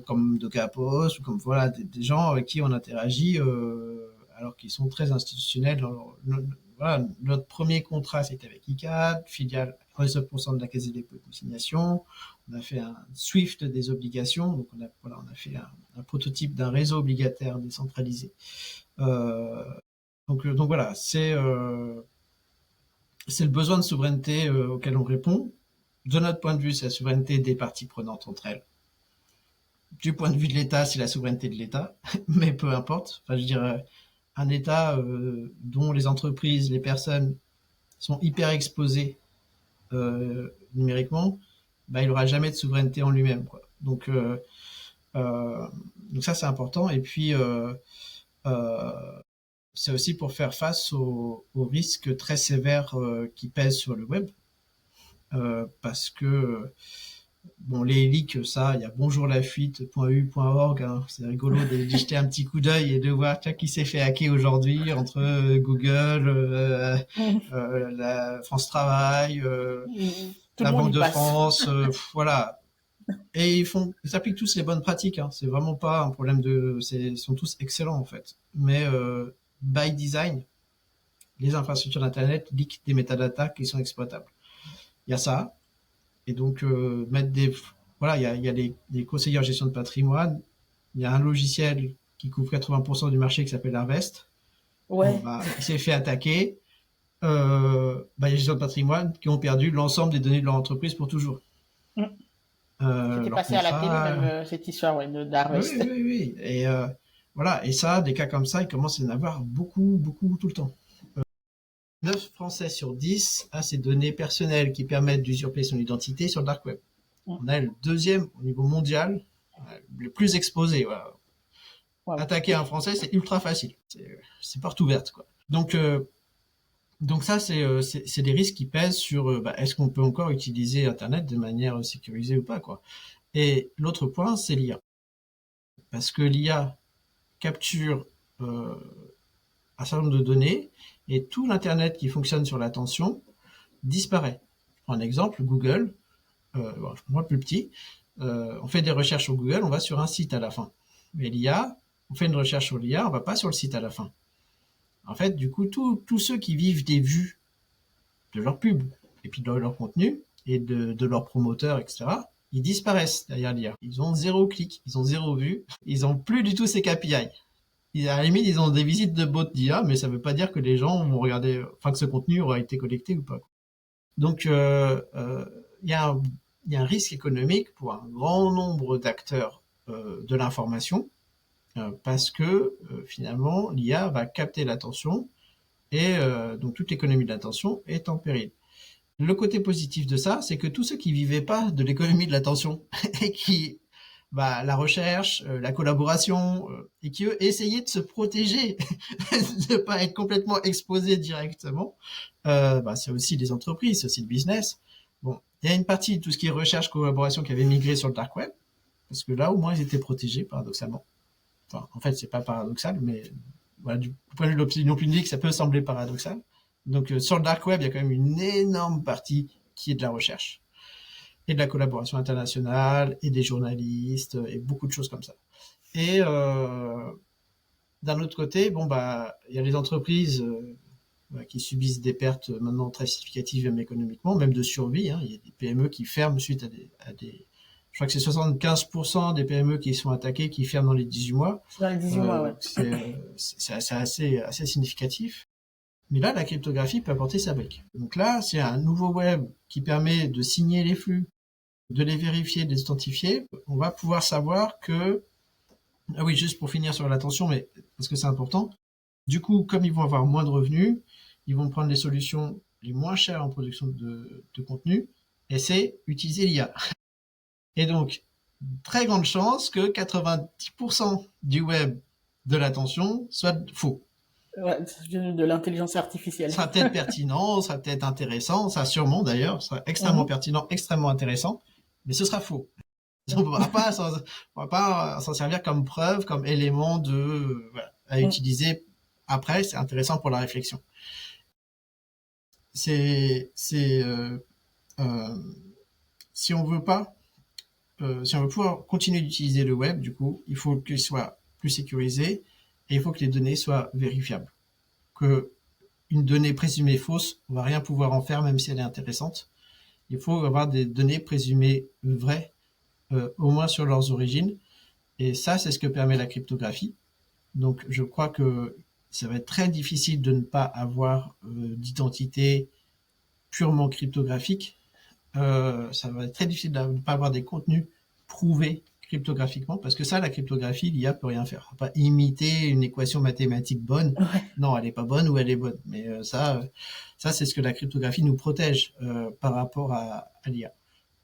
comme Docapos, ou comme voilà, des gens avec qui on interagit alors qu'ils sont très institutionnels. Alors, voilà, notre premier contrat, c'était avec ICAD, filiale à 19% de la Caisse des dépôts et consignations. On a fait un SWIFT des obligations, donc on a fait un prototype d'un réseau obligataire décentralisé. Euh, donc voilà, c'est le besoin de souveraineté auquel on répond. De notre point de vue, c'est la souveraineté des parties prenantes entre elles. Du point de vue de l'État, c'est la souveraineté de l'État, mais peu importe. Enfin, je dirais, un État dont les entreprises, les personnes sont hyper exposées numériquement, il n'aura jamais de souveraineté en lui-même, quoi. Donc ça, c'est important. Et puis, euh, c'est aussi pour faire face aux risques très sévères qui pèsent sur le web, parce que bon, les leaks, ça, il y a bonjourlafuite.u.org, hein, c'est rigolo d'y jeter un petit coup d'œil et de voir tiens, qui s'est fait hacker aujourd'hui entre Google, la France Travail, Tout le la monde Banque y de passe. France, voilà. Et ils appliquent tous les bonnes pratiques, hein. C'est vraiment pas un problème ils sont tous excellents en fait. Mais by design, les infrastructures d'Internet leakent des métadatas qui sont exploitables. Il y a ça. Et donc, mettre voilà, il y a des conseillers en gestion de patrimoine. Il y a un logiciel qui couvre 80% du marché qui s'appelle Harvest. Bon, Ouais. il s'est fait attaquer. Il y a des gestions de patrimoine qui ont perdu l'ensemble des données de leur entreprise pour toujours. C'était Leur passé à la télé, contrat. même cette histoire ouais, Oui, d'Harvest. oui, oui. Et voilà. Et ça, des cas comme ça, il commence à y en avoir beaucoup, beaucoup tout le temps. 9 Français sur 10 a ces données personnelles qui permettent d'usurper son identité sur le dark web. On a le deuxième au niveau mondial, le plus exposé. Voilà. Wow. Attaquer un Français, c'est ultra facile. C'est porte ouverte, quoi. Donc ça, c'est des risques qui pèsent sur est-ce qu'on peut encore utiliser Internet de manière sécurisée ou pas, quoi. Et l'autre point, c'est l'IA. Parce que l'IA capture euh, un certain nombre de données, et tout l'Internet qui fonctionne sur l'attention disparaît. Je prends un exemple, Google, je prends le plus petit, on fait des recherches sur Google, on va sur un site à la fin. Mais l'IA, on fait une recherche sur l'IA, on va pas sur le site à la fin. En fait, du coup, tous ceux qui vivent des vues de leur pub, et puis de leur contenu, et de leurs promoteurs, etc., ils disparaissent derrière l'IA. Ils ont 0 clic, ils ont 0 vue, ils ont plus du tout ces KPI. À la limite, ils ont des visites de bots d'IA, mais ça veut pas dire que les gens vont regarder, enfin que ce contenu aura été collecté ou pas. Donc, il y a un risque économique pour un grand nombre d'acteurs de l'information, parce que finalement, l'IA va capter l'attention, et donc toute l'économie de l'attention est en péril. Le côté positif de ça, c'est que tous ceux qui vivaient pas de l'économie de l'attention et qui la recherche, la collaboration, et qui eux essayaient de se protéger, de pas être complètement exposés directement, c'est aussi les entreprises, c'est aussi le business. Bon, il y a une partie de tout ce qui est recherche, collaboration qui avait migré sur le dark web, parce que là au moins ils étaient protégés paradoxalement. Enfin, en fait, c'est pas paradoxal, mais voilà, du point de vue de l'opinion publique, ça peut sembler paradoxal. Donc sur le dark web, il y a quand même une énorme partie qui est de la recherche et de la collaboration internationale et des journalistes et beaucoup de choses comme ça. Et d'un autre côté, il y a les entreprises qui subissent des pertes maintenant très significatives même économiquement, même de survie. Hein. Il y a des PME qui ferment suite à des je crois que c'est 75% des PME qui sont attaquées qui ferment dans les 18 mois. Dans les 18 mois, ouais. C'est assez significatif. Mais là, la cryptographie peut apporter sa brique. Donc là, c'est un nouveau web qui permet de signer les flux, de les vérifier, de les authentifier. On va pouvoir savoir que... Ah oui, juste pour finir sur l'attention, mais parce que c'est important. Du coup, comme ils vont avoir moins de revenus, ils vont prendre les solutions les moins chères en production de contenu, et c'est utiliser l'IA. Et donc, très grande chance que 90% du web de l'attention soit faux. Ouais, de l'intelligence artificielle. Ça sera peut-être pertinent, ça sera peut-être intéressant, ça sûrement d'ailleurs, ça sera extrêmement pertinent, extrêmement intéressant, mais ce sera faux. On ne pourra pas s'en servir comme preuve, comme élément à utiliser après, c'est intéressant pour la réflexion. Si on veut pas si on veut pouvoir continuer d'utiliser le web, du coup, il faut qu'il soit plus sécurisé et il faut que les données soient vérifiables. Que une donnée présumée fausse, on va rien pouvoir en faire même si elle est intéressante. Il faut avoir des données présumées vraies, au moins sur leurs origines. Et ça, c'est ce que permet la cryptographie. Donc, je crois que ça va être très difficile de ne pas avoir d'identité purement cryptographique. Ça va être très difficile de ne pas avoir des contenus prouvés cryptographiquement, parce que ça, la cryptographie, l'IA peut rien faire. Pas imiter une équation mathématique bonne. Ouais. Non, elle est pas bonne ou elle est bonne. Mais ça, c'est ce que la cryptographie nous protège par rapport à l'IA.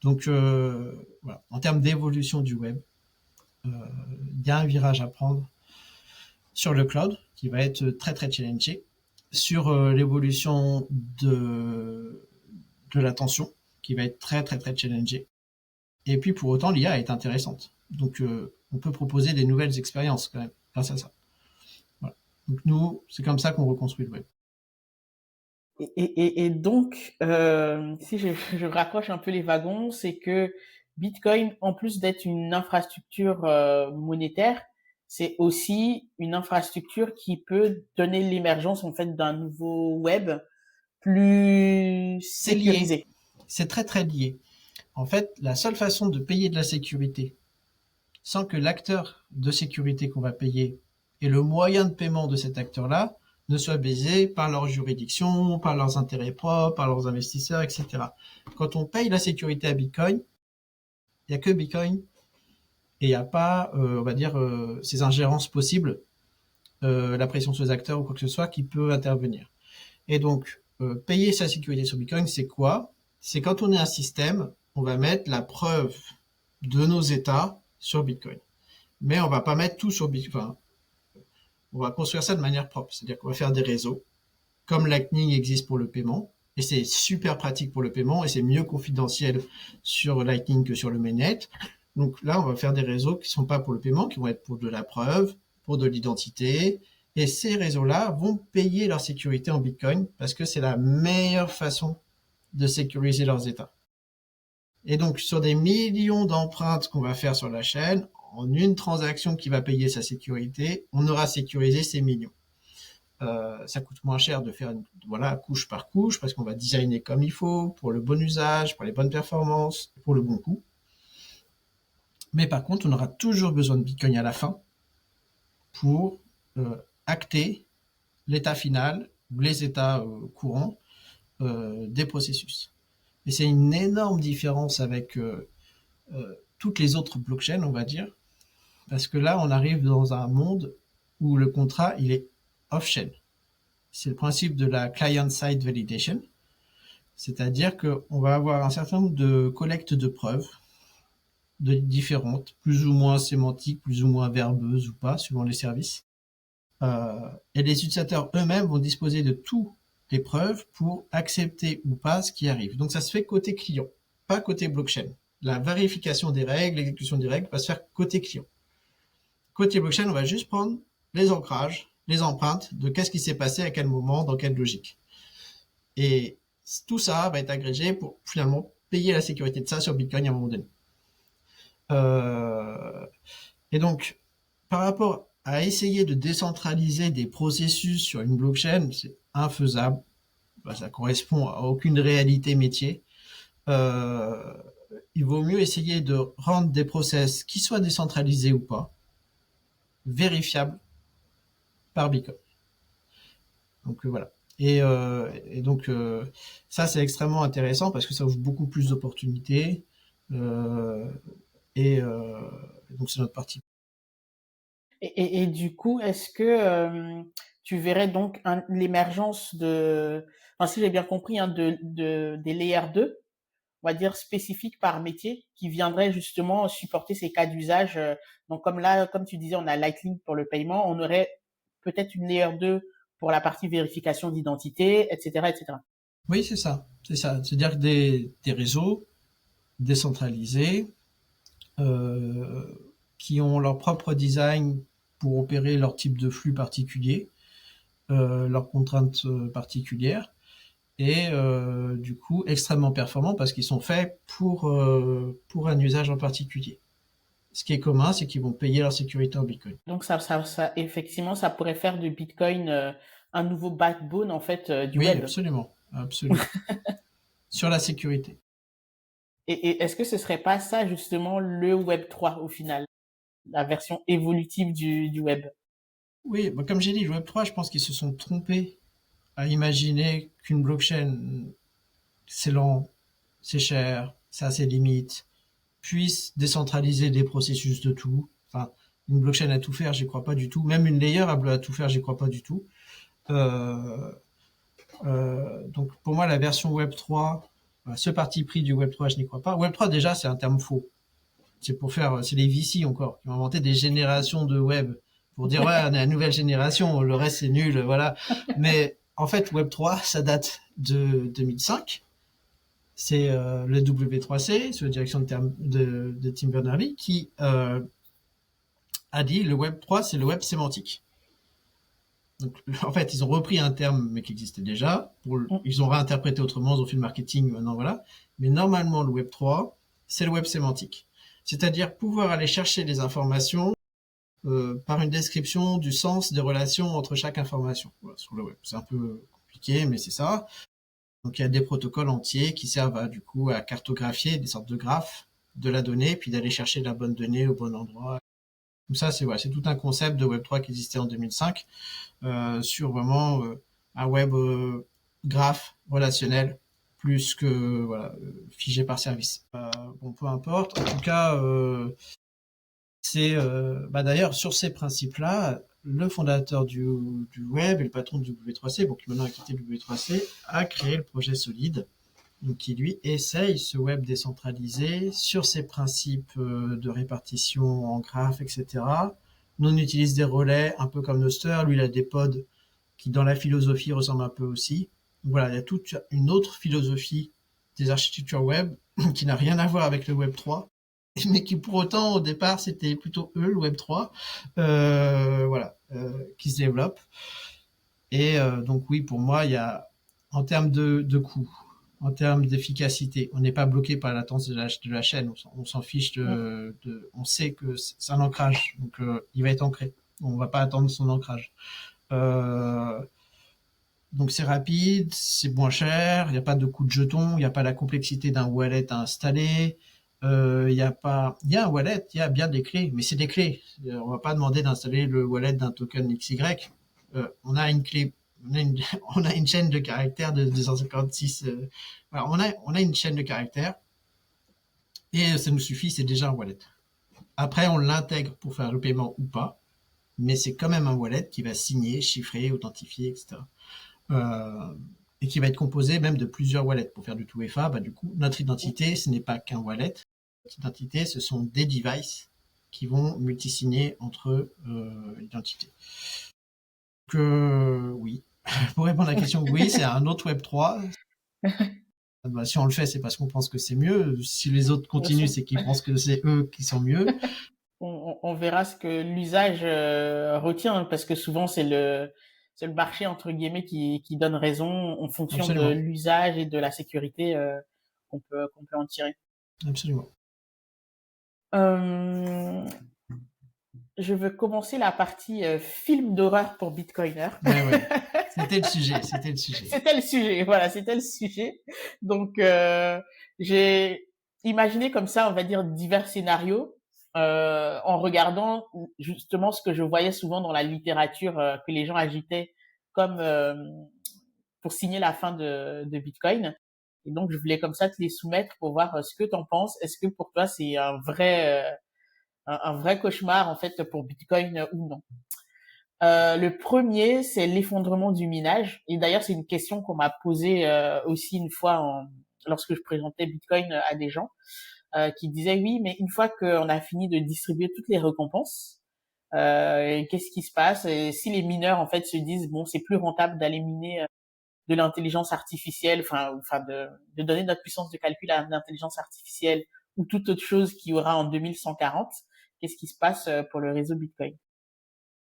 Donc, voilà. En termes d'évolution du web, il y a un virage à prendre sur le cloud qui va être très très challengé, sur l'évolution de l'attention qui va être très très très challengé. Et puis pour autant, l'IA est intéressante. Donc on peut proposer des nouvelles expériences quand même grâce à ça. Voilà. Donc nous, c'est comme ça qu'on reconstruit le web. Et donc, si je raccroche un peu les wagons, c'est que Bitcoin, en plus d'être une infrastructure monétaire, c'est aussi une infrastructure qui peut donner l'émergence en fait d'un nouveau web plus sécurisé. C'est très très lié. En fait, la seule façon de payer de la sécurité sans que l'acteur de sécurité qu'on va payer et le moyen de paiement de cet acteur-là ne soit baisé par leur juridiction, par leurs intérêts propres, par leurs investisseurs, etc. Quand on paye la sécurité à Bitcoin, il n'y a que Bitcoin et il n'y a pas, on va dire, ces ingérences possibles, la pression sur les acteurs ou quoi que ce soit qui peut intervenir. Et donc, payer sa sécurité sur Bitcoin, c'est quoi? C'est quand on est un système, on va mettre la preuve de nos états sur Bitcoin. Mais on va pas mettre tout sur Bitcoin. Enfin, on va construire ça de manière propre. C'est-à-dire qu'on va faire des réseaux, comme Lightning existe pour le paiement, et c'est super pratique pour le paiement, et c'est mieux confidentiel sur Lightning que sur le mainnet. Donc là, on va faire des réseaux qui sont pas pour le paiement, qui vont être pour de la preuve, pour de l'identité, et ces réseaux-là vont payer leur sécurité en Bitcoin, parce que c'est la meilleure façon de sécuriser leurs états. Et donc, sur des millions d'empreintes qu'on va faire sur la chaîne, en une transaction qui va payer sa sécurité, on aura sécurisé ces millions. Ça coûte moins cher de faire couche par couche parce qu'on va designer comme il faut pour le bon usage, pour les bonnes performances, pour le bon coût. Mais par contre, on aura toujours besoin de Bitcoin à la fin pour acter l'état final ou les états courants des processus. Et c'est une énorme différence avec toutes les autres blockchains, on va dire, parce que là, on arrive dans un monde où le contrat, il est off-chain. C'est le principe de la client-side validation, c'est-à-dire qu'on va avoir un certain nombre de collectes de preuves différentes, plus ou moins sémantiques, plus ou moins verbeuses ou pas, suivant les services. Et les utilisateurs eux-mêmes vont disposer de toutes les preuves pour accepter ou pas ce qui arrive. Donc ça se fait côté client, pas côté blockchain. La vérification des règles, l'exécution des règles va se faire côté client. Côté blockchain, on va juste prendre les ancrages, les empreintes de qu'est-ce qui s'est passé à quel moment, dans quelle logique. Et tout ça va être agrégé pour finalement payer la sécurité de ça sur Bitcoin à un moment donné. Et donc, par rapport à essayer de décentraliser des processus sur une blockchain, c'est infaisable. Ça correspond à aucune réalité métier. Il vaut mieux essayer de rendre des process qui soient décentralisés ou pas, vérifiables par Bitcoin. Donc voilà. Et donc ça c'est extrêmement intéressant parce que ça ouvre beaucoup plus d'opportunités. Et donc c'est notre partie. Et du coup, est-ce que tu verrais donc l'émergence enfin, si j'ai bien compris, hein, des layers 2, on va dire spécifiques par métier, qui viendraient justement supporter ces cas d'usage. Donc comme là, comme tu disais, on a Lightning pour le paiement, on aurait peut-être une layer 2 pour la partie vérification d'identité, etc., etc. Oui, c'est ça. C'est ça. C'est-à-dire que des réseaux décentralisés qui ont leur propre design pour opérer leur type de flux particulier, leurs contraintes particulières, et du coup extrêmement performants parce qu'ils sont faits pour un usage en particulier. Ce qui est commun, c'est qu'ils vont payer leur sécurité en Bitcoin. Donc effectivement, ça pourrait faire de Bitcoin un nouveau backbone en fait du Oui, web. absolument, absolument. Sur la sécurité. Et est-ce que ce serait pas ça justement le Web 3 au final, la version évolutive du web? Oui, bah comme j'ai dit, le Web3, je pense qu'ils se sont trompés à imaginer qu'une blockchain, c'est lent, c'est cher, ça a ses limites, puisse décentraliser des processus de tout. Enfin, une blockchain à tout faire, j'y crois pas du tout. Même une layer à tout faire, j'y crois pas du tout. Donc pour moi, la version Web3, ce parti pris du Web3, je n'y crois pas. Web3 déjà, c'est un terme faux. C'est les VC encore qui ont inventé des générations de web pour dire ouais, on est la nouvelle génération, le reste c'est nul, voilà. Mais en fait, Web3, ça date de 2005. C'est le W3C, sous la direction de Tim Berners-Lee, qui a dit le Web3, c'est le web sémantique. Donc, en fait, ils ont repris un terme mais qui existait déjà. Ils ont réinterprété autrement, ils ont fait le marketing, maintenant voilà. Mais normalement, le Web3, c'est le web sémantique. C'est-à-dire pouvoir aller chercher les informations par une description du sens des relations entre chaque information. Voilà, sur le web. C'est un peu compliqué, mais c'est ça. Donc il y a des protocoles entiers qui servent du coup à cartographier des sortes de graphes de la donnée, puis d'aller chercher la bonne donnée au bon endroit. Donc ça, c'est tout un concept de Web3 qui existait en 2005 sur vraiment un web graphe relationnel plus que figé par service. Bon, peu importe. En tout cas, c'est d'ailleurs sur ces principes-là, le fondateur du web et le patron du W3C, bon, qui maintenant a quitté le W3C, a créé le projet Solid, donc qui lui essaye ce web décentralisé sur ses principes de répartition en graphes, etc. Nous, on utilise des relais un peu comme Nostr, lui il a des pods qui dans la philosophie ressemblent un peu aussi. Donc, voilà, il y a toute une autre philosophie des architectures web qui n'a rien à voir avec le Web 3, mais qui pour autant au départ c'était plutôt eux le Web 3 qui se développe. Et donc oui, pour moi, il y a en termes de coût, en termes d'efficacité, on n'est pas bloqué par la latence de la chaîne, on s'en fiche on sait que c'est un ancrage, donc il va être ancré, on va pas attendre son ancrage. Euh, donc c'est rapide, c'est moins cher, il n'y a pas de coût de jeton, il n'y a pas la complexité d'un wallet à installer. Il y a pas, il y a un wallet, il y a bien des clés, mais c'est des clés. On va pas demander d'installer le wallet d'un token XY. On a une clé, on a une, on a une chaîne de caractères de 256. Voilà, on a une chaîne de caractères et ça nous suffit, c'est déjà un wallet. Après, on l'intègre pour faire le paiement ou pas, mais c'est quand même un wallet qui va signer, chiffrer, authentifier, etc. Et qui va être composé même de plusieurs wallets. Pour faire du 2FA, bah, du coup, notre identité, ce n'est pas qu'un wallet. Notre identité, ce sont des devices qui vont multisigner entre l'identité. Donc, oui. Pour répondre à la question, oui, c'est un autre Web3. Bah, si on le fait, c'est parce qu'on pense que c'est mieux. Si les autres continuent, c'est qu'ils pensent que c'est eux qui sont mieux. On verra ce que l'usage retient, hein, parce que souvent c'est le marché entre guillemets qui donne raison en fonction de Absolument. l'usage et de la sécurité qu'on peut en tirer. Absolument. Euh, je veux commencer la partie film d'horreur pour Bitcoiner. Ouais. C'était le sujet, c'était le sujet. C'était le sujet, voilà, c'était le sujet. Donc, j'ai imaginé comme ça, on va dire, divers scénarios en regardant justement ce que je voyais souvent dans la littérature que les gens agitaient comme pour signer la fin de Bitcoin. Et donc, je voulais comme ça te les soumettre pour voir ce que tu en penses. Est-ce que pour toi, c'est un vrai cauchemar en fait pour Bitcoin ou non? Le premier, c'est l'effondrement du minage. Et d'ailleurs, c'est une question qu'on m'a posée aussi une fois lorsque je présentais Bitcoin à des gens qui disaient oui, mais une fois qu'on a fini de distribuer toutes les récompenses, qu'est-ce qui se passe? Et si les mineurs en fait se disent bon, c'est plus rentable d'aller miner de l'intelligence artificielle, enfin de donner notre puissance de calcul à l'intelligence artificielle ou toute autre chose qui aura en 2140, qu'est-ce qui se passe pour le réseau Bitcoin?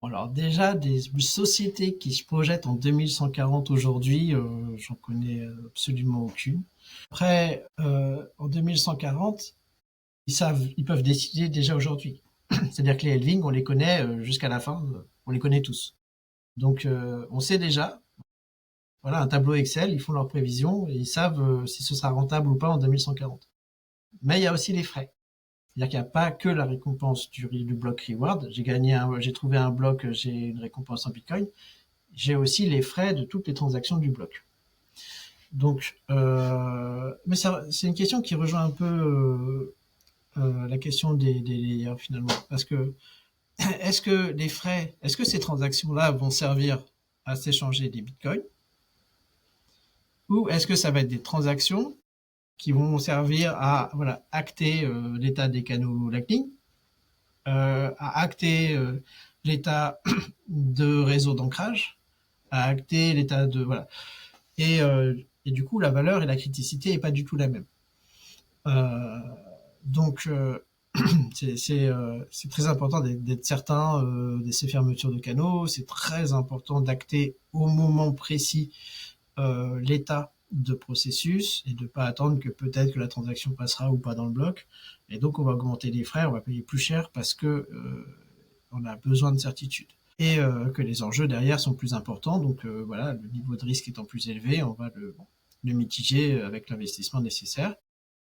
Alors déjà, des sociétés qui se projettent en 2140 aujourd'hui, j'en connais absolument aucune. Après, en 2140, ils peuvent décider déjà aujourd'hui. C'est-à-dire que les halvings, on les connaît jusqu'à la fin, on les connaît tous. Donc, on sait déjà, voilà, un tableau Excel, ils font leurs prévisions et ils savent si ce sera rentable ou pas en 2140. Mais il y a aussi les frais. C'est-à-dire qu'il n'y a pas que la récompense du bloc reward. J'ai trouvé un bloc, j'ai une récompense en Bitcoin. J'ai aussi les frais de toutes les transactions du bloc. Donc, mais c'est une question qui rejoint un peu la question des layers finalement, parce que est-ce que ces transactions-là vont servir à s'échanger des bitcoins, ou est-ce que ça va être des transactions qui vont servir à voilà acter l'état des canaux Lightning, à acter l'état de réseau d'ancrage, à acter l'état de voilà. Et du coup, la valeur et la criticité est pas du tout la même. Euh, donc, c'est très important d'être certain de ces fermetures de canaux. C'est très important d'acter au moment précis l'état de processus et de pas attendre que peut-être que la transaction passera ou pas dans le bloc. Et donc, on va augmenter les frais, on va payer plus cher parce que on a besoin de certitude. Et que les enjeux derrière sont plus importants. Donc voilà, le niveau de risque étant plus élevé, on va le mitiger avec l'investissement nécessaire.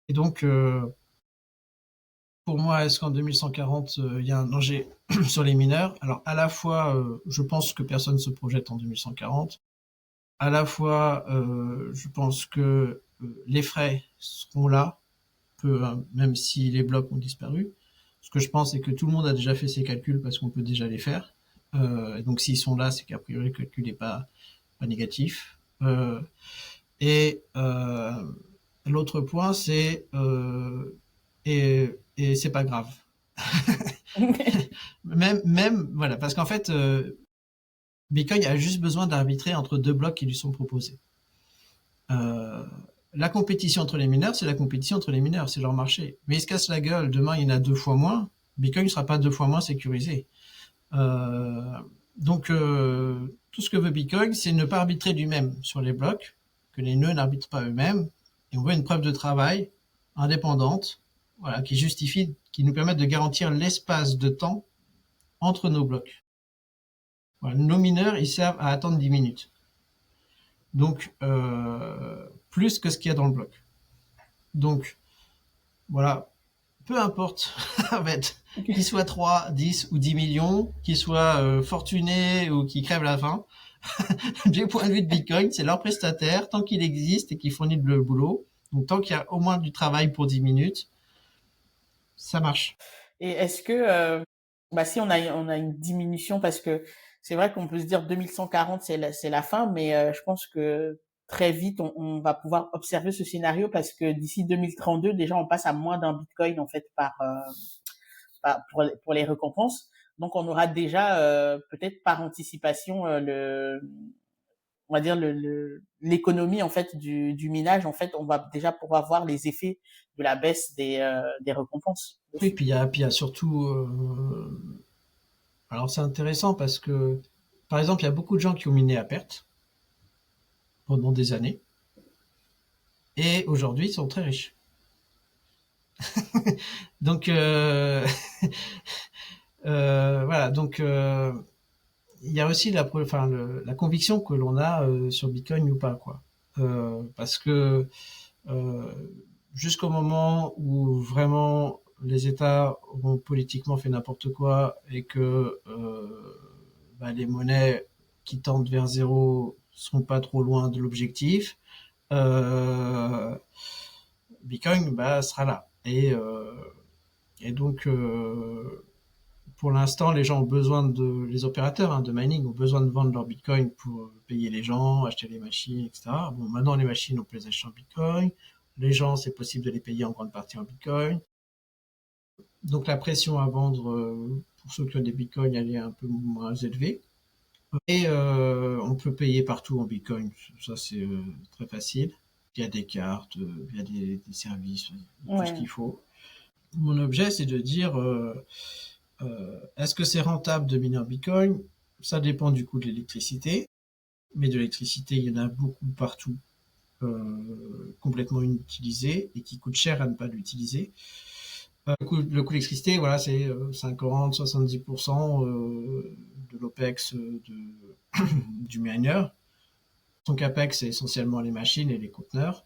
Et donc, pour moi, est-ce qu'en 2140, il y a un danger sur les mineurs? Alors, à la fois, je pense que personne ne se projette en 2140. À la fois, je pense que les frais seront là, même si les blocs ont disparu. Ce que je pense, c'est que tout le monde a déjà fait ses calculs parce qu'on peut déjà les faire. Et donc, s'ils sont là, c'est qu'a priori, le calcul n'est pas négatif. Et l'autre point, c'est et c'est pas grave. même voilà, parce qu'en fait, Bitcoin a juste besoin d'arbitrer entre deux blocs qui lui sont proposés. La compétition entre les mineurs, c'est la compétition entre les mineurs, c'est leur marché. Mais ils se cassent la gueule, demain il y en a 2 fois moins, Bitcoin ne sera pas 2 fois moins sécurisé. Donc tout ce que veut Bitcoin, c'est ne pas arbitrer lui-même sur les blocs, que les nœuds n'arbitrent pas eux-mêmes, et on veut une preuve de travail indépendante, voilà, qui nous permette de garantir l'espace de temps entre nos blocs. Voilà, nos mineurs, ils servent à attendre 10 minutes. Donc, plus que ce qu'il y a dans le bloc. Donc, voilà, peu importe, en fait, qu'il soit 3, 10 ou 10 millions, qu'il soit fortuné ou qu'il crève la faim, du point de vue de Bitcoin, c'est leur prestataire, tant qu'il existe et qu'il fournit le boulot, donc tant qu'il y a au moins du travail pour 10 minutes, ça marche. Et est-ce que, si on a une diminution, parce que c'est vrai qu'on peut se dire 2140, c'est la fin, mais je pense que très vite, on va pouvoir observer ce scénario parce que d'ici 2032, déjà, on passe à moins d'un Bitcoin, en fait, pour les récompenses. Donc, on aura déjà, peut-être par anticipation, on va dire l'économie en fait du minage. En fait, on va déjà pouvoir voir les effets de la baisse des récompenses Oui, dessus. puis il y a surtout, alors c'est intéressant parce que, par exemple, il y a beaucoup de gens qui ont miné à perte pendant des années et aujourd'hui ils sont très riches. Donc voilà, donc il y a aussi la conviction que l'on a sur Bitcoin ou pas, quoi. Parce que euh, jusqu'au moment où vraiment les États ont politiquement fait n'importe quoi et que les monnaies qui tendent vers zéro sont pas trop loin de l'objectif, euh, Bitcoin sera là. Et donc pour l'instant, les gens ont besoin les opérateurs de mining ont besoin de vendre leur Bitcoin pour payer les gens, acheter les machines, etc. Bon, maintenant, les machines, on peut les acheter en Bitcoin. Les gens, c'est possible de les payer en grande partie en Bitcoin. Donc, la pression à vendre pour ceux qui ont des Bitcoins, elle est un peu moins élevée. Et on peut payer partout en Bitcoin. Ça, c'est très facile. Il y a des cartes, il y a des services, tout ce qu'il Ouais. faut. Mon objet, c'est de dire est-ce que c'est rentable de miner en Bitcoin? Ça dépend du coût de l'électricité, mais de l'électricité, il y en a beaucoup partout, complètement inutilisé et qui coûte cher à ne pas l'utiliser. Le coût de l'électricité, voilà, c'est 50-70% de l'OPEX du miner. Son CAPEX, c'est essentiellement les machines et les conteneurs.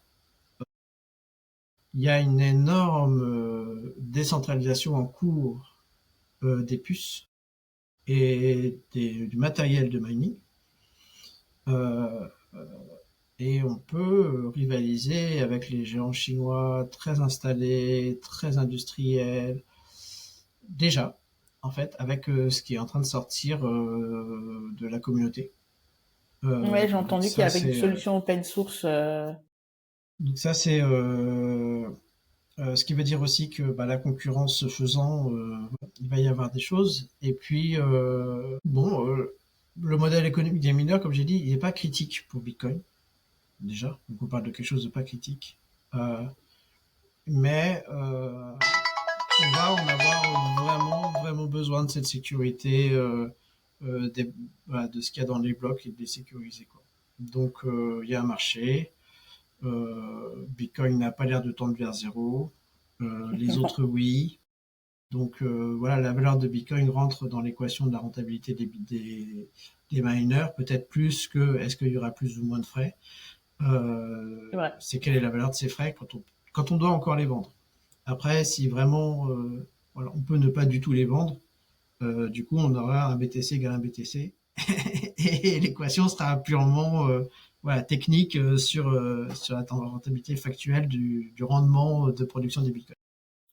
Il y a une énorme décentralisation en cours des puces et du matériel de mining. Euh, et on peut rivaliser avec les géants chinois très installés, très industriels, déjà, en fait, avec ce qui est en train de sortir de la communauté. Ouais, j'ai Donc entendu qu'il y ça, avait une c'est solution open source. donc ça c'est ce qui veut dire aussi que la concurrence se faisant, il va y avoir des choses. Et puis le modèle économique des mineurs, comme j'ai dit, il n'est pas critique pour Bitcoin déjà. Donc on parle de quelque chose de pas critique. Euh, mais on va en avoir vraiment besoin de cette sécurité de ce qu'il y a dans les blocs et de les sécuriser, quoi. Donc il y a un marché. Bitcoin n'a pas l'air de tendre vers zéro. Les autres, oui. Donc voilà, la valeur de Bitcoin rentre dans l'équation de la rentabilité des miners, peut-être plus que est-ce qu'il y aura plus ou moins de frais. C'est vrai. C'est quelle est la valeur de ces frais quand on doit encore les vendre. Après, si vraiment voilà, on peut ne pas du tout les vendre, du coup on aura un BTC égale un BTC et l'équation sera purement voilà, technique sur la rentabilité factuelle du rendement de production des bitcoins.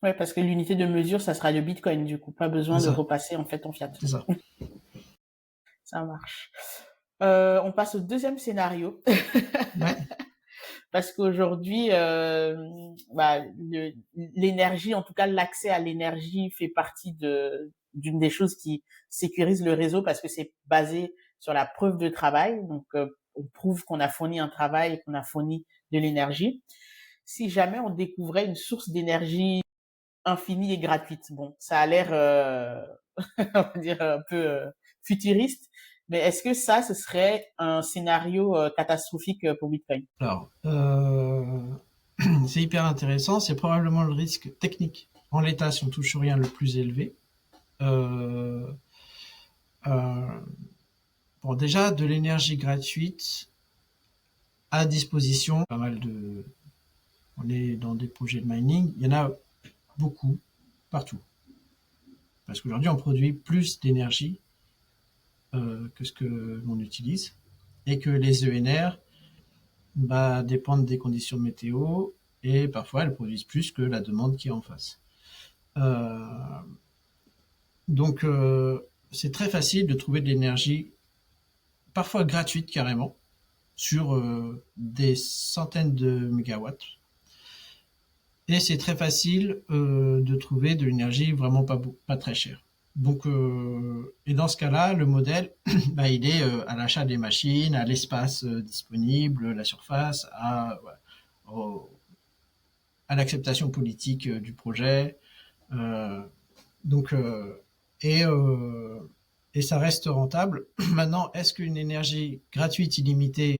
Ouais, parce que l'unité de mesure, ça sera le Bitcoin, du coup. Pas besoin C'est de ça, repasser, en fait, en fiat. c'est ça. Ça marche. On passe au deuxième scénario. Ouais, Parce qu'aujourd'hui, l'énergie, en tout cas l'accès à l'énergie, fait partie d'une des choses qui sécurise le réseau parce que c'est basé sur la preuve de travail. Donc, on prouve qu'on a fourni un travail et qu'on a fourni de l'énergie. Si jamais on découvrait une source d'énergie infinie et gratuite, bon, ça a l'air, on va dire un peu futuriste, mais est-ce que ça, ce serait un scénario catastrophique pour Bitcoin? alors c'est hyper intéressant, c'est probablement le risque technique en l'état si on touche rien le plus élevé. Euh, euh, Bon, déjà, de l'énergie gratuite à disposition, on est dans des projets de mining, il y en a beaucoup, partout. Parce qu'aujourd'hui, on produit plus d'énergie que ce que l'on utilise, et que les ENR dépendent des conditions météo, et parfois elles produisent plus que la demande qui est en face. Donc c'est très facile de trouver de l'énergie, parfois gratuite carrément, sur des centaines de mégawatts. Et c'est très facile de trouver de l'énergie vraiment pas très chère. Donc, et dans ce cas-là, le modèle, il est à l'achat des machines, à l'espace disponible, la surface, à l'acceptation politique du projet. Euh, donc, et, euh, et ça reste rentable. Maintenant, est-ce qu'une énergie gratuite, illimitée,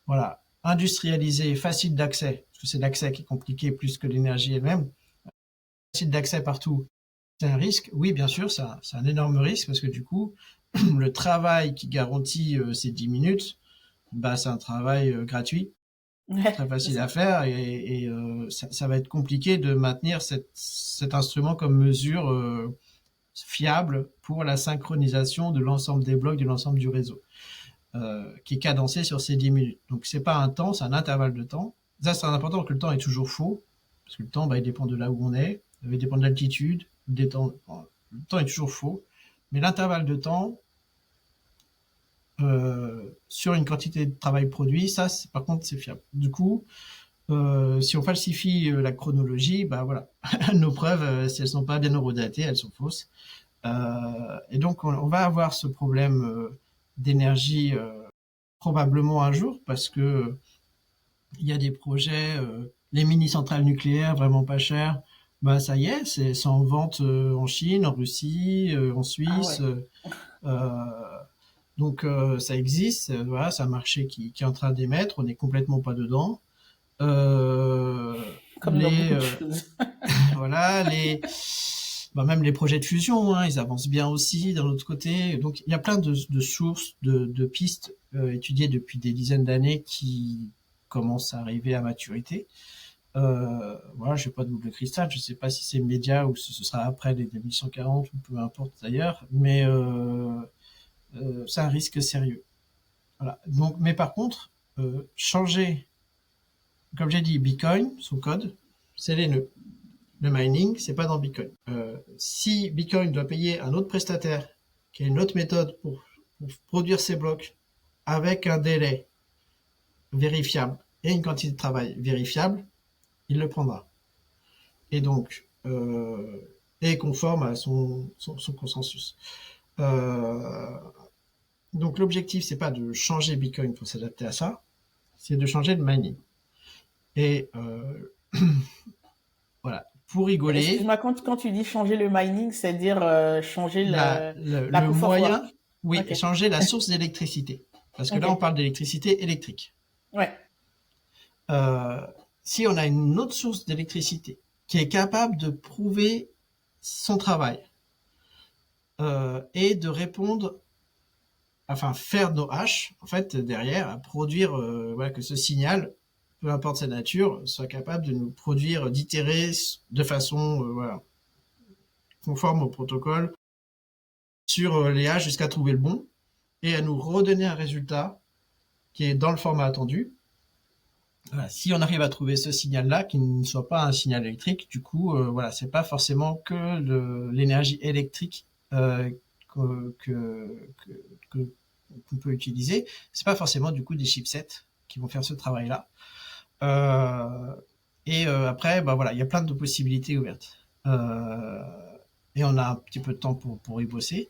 voilà, industrialisée, facile d'accès, parce que c'est l'accès qui est compliqué plus que l'énergie elle-même, facile d'accès partout, c'est un risque. Oui, bien sûr, c'est un énorme risque parce que du coup, le travail qui garantit ces 10 minutes, c'est un travail gratuit, très facile à faire et ça va être compliqué de maintenir cet instrument comme mesure fiable pour la synchronisation de l'ensemble des blocs, de l'ensemble du réseau, qui est cadencé sur ces 10 minutes. Donc c'est pas un temps, c'est un intervalle de temps. Ça, c'est important que le temps est toujours faux, parce que le temps, il dépend de là où on est, il dépend de l'altitude, le temps est toujours faux, mais l'intervalle de temps sur une quantité de travail produit, ça, par contre, c'est fiable. Du coup, si on falsifie la chronologie, voilà, nos preuves, si elles sont pas bien horodatées, elles sont fausses. Et donc, on va avoir ce problème d'énergie probablement un jour, parce que il y a des projets, les mini-centrales nucléaires vraiment pas chères, ça y est, c'est en vente en Chine, en Russie, en Suisse. Donc ça existe, voilà, c'est un marché qui est en train d'émettre, on n'est complètement pas dedans. Comme dans beaucoup de choses. Voilà, même les projets de fusion, hein, ils avancent bien aussi d'un autre côté. Donc il y a plein de sources, de pistes étudiées depuis des dizaines d'années qui commencent à arriver à maturité. Voilà, je n'ai pas de boule de cristal, je ne sais pas si c'est immédiat ou si ce sera après les 2140 ou peu importe d'ailleurs, mais c'est un risque sérieux. Voilà. Donc, mais par contre, changer, comme j'ai dit, Bitcoin, son code, c'est les nœuds. Le mining, c'est pas dans Bitcoin. Si Bitcoin doit payer un autre prestataire qui a une autre méthode pour produire ses blocs avec un délai vérifiable et une quantité de travail vérifiable, il le prendra. Et donc, est conforme à son consensus. Donc l'objectif, c'est pas de changer Bitcoin pour s'adapter à ça, c'est de changer le mining. Et voilà, pour rigoler. Excuse-moi, quand tu dis changer le mining, c'est-à-dire changer la le proof of moyen, work? oui, Okay. changer la source d'électricité. Parce que là, on parle d'électricité électrique. Ouais. Si on a une autre source d'électricité qui est capable de prouver son travail et de répondre, enfin faire nos haches, en fait, derrière, à produire, voilà, que ce signal, peu importe sa nature, soit capable de nous produire, d'itérer de façon voilà, conforme au protocole sur les haches jusqu'à trouver le bon et à nous redonner un résultat qui est dans le format attendu. Voilà, si on arrive à trouver ce signal-là, qui ne soit pas un signal électrique, du coup, voilà, c'est pas forcément que l'énergie électrique qu'on peut utiliser. C'est pas forcément du coup des chipsets qui vont faire ce travail-là. Après, voilà, il y a plein de possibilités ouvertes. Et on a un petit peu de temps pour y bosser.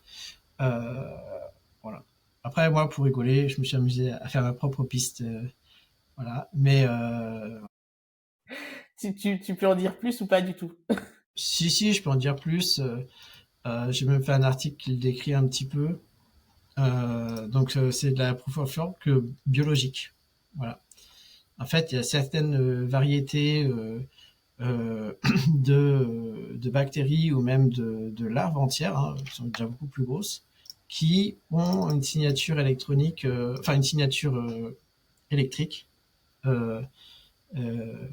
Voilà. Après, moi, pour rigoler, je me suis amusé à faire ma propre piste. Voilà. Mais tu peux en dire plus ou pas du tout? si, je peux en dire plus. J'ai même fait un article qui le décrit un petit peu. Donc, c'est de la proof of work biologique. Voilà. En fait, il y a certaines variétés de bactéries ou même de larves entières, hein, qui sont déjà beaucoup plus grosses, qui ont une signature électronique, enfin une signature électrique. Euh, euh,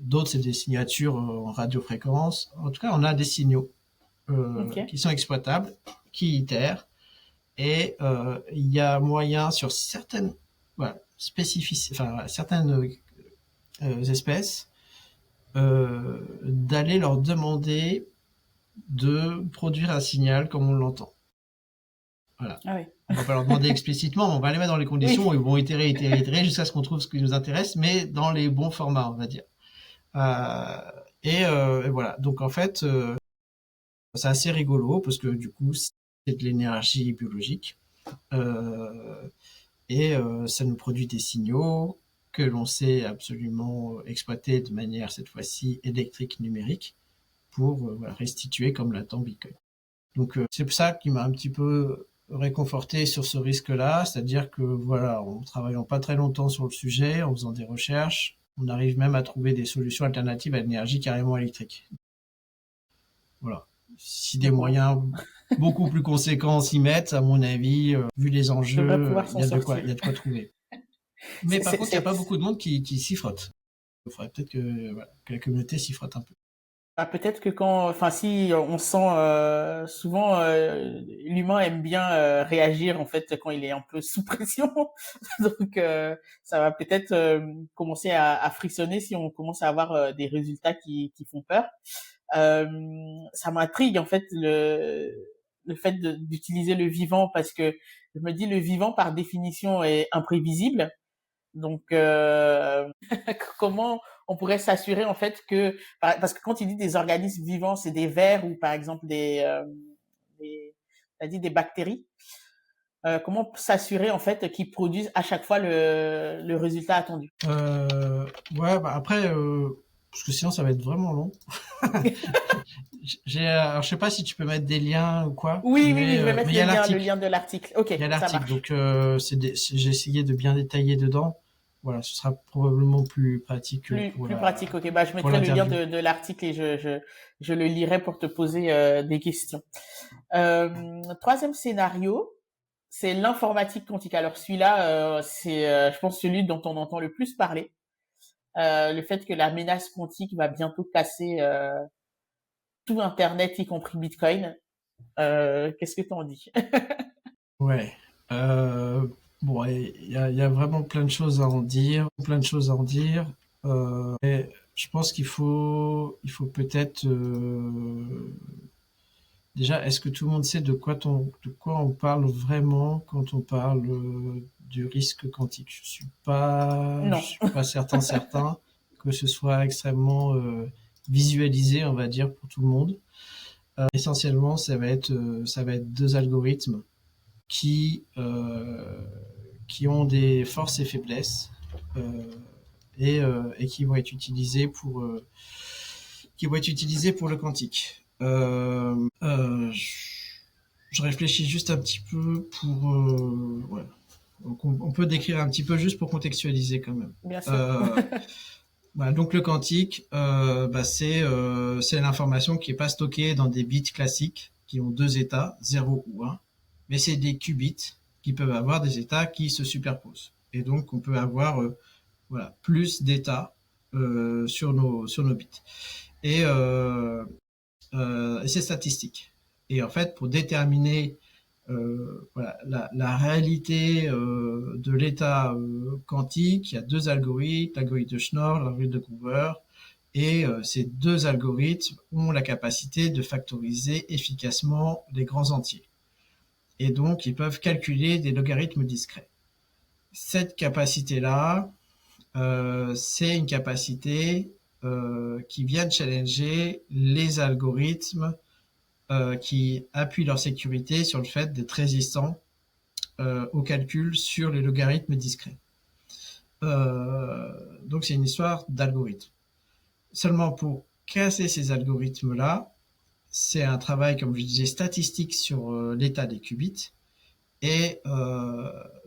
D'autres, c'est des signatures en radiofréquence. En tout cas, on a des signaux Ok. qui sont exploitables, qui itèrent, et il y a moyen sur certaines voilà, enfin, certaines espèces d'aller leur demander de produire un signal comme on l'entend. Voilà. Ah oui. On va pas leur demander explicitement, mais on va les mettre dans les conditions où Oui. ils vont itérer jusqu'à ce qu'on trouve ce qui nous intéresse, mais dans les bons formats, on va dire. Euh, et voilà. Donc en fait, c'est assez rigolo parce que du coup, c'est de l'énergie biologique et ça nous produit des signaux que l'on sait absolument exploiter de manière cette fois-ci électrique numérique pour voilà, restituer comme l'attend Bitcoin. Donc c'est ça qui m'a un petit peu réconforté sur ce risque-là, c'est-à-dire que voilà, en travaillant pas très longtemps sur le sujet, en faisant des recherches, on arrive même à trouver des solutions alternatives à l'énergie carrément électrique. Voilà. Si des Donc, on moyens beaucoup plus conséquents s'y mettent, à mon avis, vu les devrait enjeux, pouvoir il s'en y a de quoi, sortir. il y a de quoi trouver. Mais C'est, par c'est, contre, il n'y a c'est- pas beaucoup de monde qui s'y frotte. Il faudrait peut-être que, voilà, que la communauté s'y frotte un peu. Bah, peut-être que enfin, si on sent souvent, l'humain aime bien réagir en fait quand il est un peu sous pression. Donc, ça va peut-être commencer à frissonner si on commence à avoir des résultats qui font peur. Euh, Ça m'intrigue en fait le fait d'utiliser le vivant parce que je me dis le vivant par définition est imprévisible. Donc, comment on pourrait s'assurer en fait que, parce que quand il dit des organismes vivants, c'est des vers ou par exemple t'as dit des bactéries. Comment s'assurer en fait qu'ils produisent à chaque fois le résultat attendu? Euh, ouais, bah après, parce que sinon ça va être vraiment long. Alors, je sais pas si tu peux mettre des liens ou quoi, Oui, oui, oui, je vais mais mettre il y a le l'article. lien de l'article. Ok, Il y a ça l'article, marche. donc j'ai essayé de bien détailler dedans. Voilà, ce sera probablement plus pratique Plus pratique. Ok, bah je pour mettrai le lien l'interview. de l'article et je le lirai pour te poser des questions. Troisième scénario, c'est l'informatique quantique. Alors celui-là, c'est, je pense, celui dont on entend le plus parler. Le fait que la menace quantique va bientôt casser tout Internet, y compris Bitcoin. Qu'est-ce que tu en dis? Ouais. Bon, il y a vraiment plein de choses à en dire, plein de choses à en dire. Et je pense il faut peut-être déjà, est-ce que tout le monde sait de quoi on parle vraiment quand on parle du risque quantique? Je Non. suis pas certain que ce soit extrêmement visualisé, on va dire, pour tout le monde. Essentiellement, ça va être deux algorithmes qui, euh, qui ont des forces et faiblesses euh, et qui vont être utilisés pour le quantique. Je réfléchis juste un petit peu pour. Ouais. Donc on peut décrire un petit peu juste pour contextualiser quand même. Bien sûr. Euh, Voilà, donc le quantique, c'est l'information qui est pas stockée dans des bits classiques qui ont deux états, 0 ou 1, mais c'est des qubits qui peuvent avoir des états qui se superposent. Et donc on peut avoir voilà, plus d'états sur nos bits. Et c'est statistique. Et en fait, pour déterminer voilà, la réalité de l'état quantique, il y a deux algorithmes, l'algorithme de Schnorr, l'algorithme de Groover, et ces deux algorithmes ont la capacité de factoriser efficacement les grands entiers. Et donc, ils peuvent calculer des logarithmes discrets. Cette capacité-là, c'est une capacité qui vient challenger les algorithmes qui appuient leur sécurité sur le fait d'être résistants au calcul sur les logarithmes discrets. Donc c'est une histoire d'algorithme. Seulement pour casser ces algorithmes-là, c'est un travail, comme je disais, statistique sur l'état des qubits. Et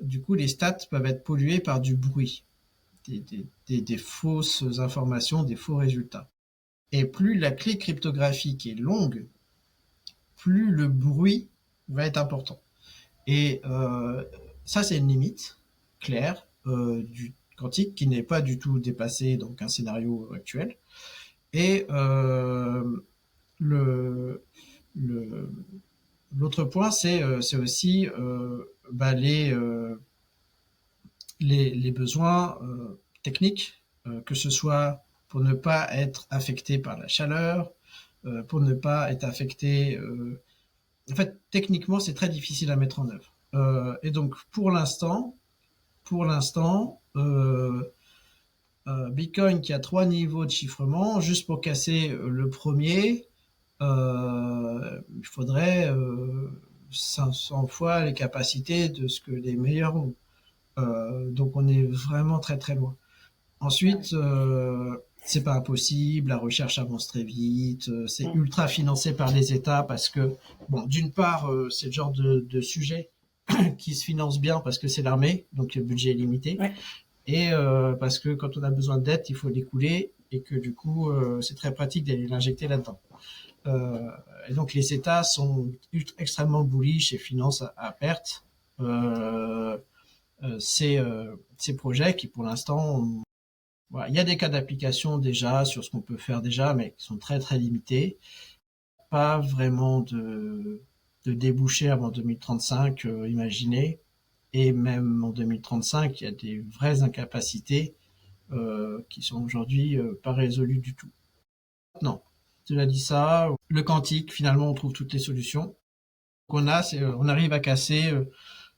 du coup, les stats peuvent être pollués par du bruit, des fausses informations, des faux résultats. Et plus la clé cryptographique est longue, plus le bruit va être important. Et ça, c'est une limite claire du quantique qui n'est pas du tout dépassée dans un scénario actuel. Et le, le, l'autre point, c'est aussi les besoins techniques, que ce soit pour ne pas être affecté par la chaleur, pour ne pas être affecté. En fait, techniquement, c'est très difficile à mettre en œuvre. Et donc, Bitcoin qui a 3 niveaux de chiffrement, juste pour casser le premier, il faudrait 500 fois les capacités de ce que les meilleurs ont. Donc on est vraiment très très loin. Ensuite, c'est pas impossible, la recherche avance très vite, c'est ultra financé par les États parce que, bon, d'une part, c'est le genre de sujet qui se finance bien parce que c'est l'armée, donc le budget est limité, Ouais. et parce que quand on a besoin de dette, il faut l'écouler, et que du coup, c'est très pratique d'aller l'injecter là-dedans. Et donc les États sont extrêmement bullish et financent à perte ces projets qui, pour l'instant, voilà, il y a des cas d'application déjà sur ce qu'on peut faire déjà, mais qui sont très très limités. Pas vraiment de débouchés avant 2035 imaginés. Et même en 2035, il y a des vraies incapacités qui sont aujourd'hui pas résolues du tout. Non, tu as dit ça. Le quantique, finalement, on trouve toutes les solutions. Qu'on a, on arrive à casser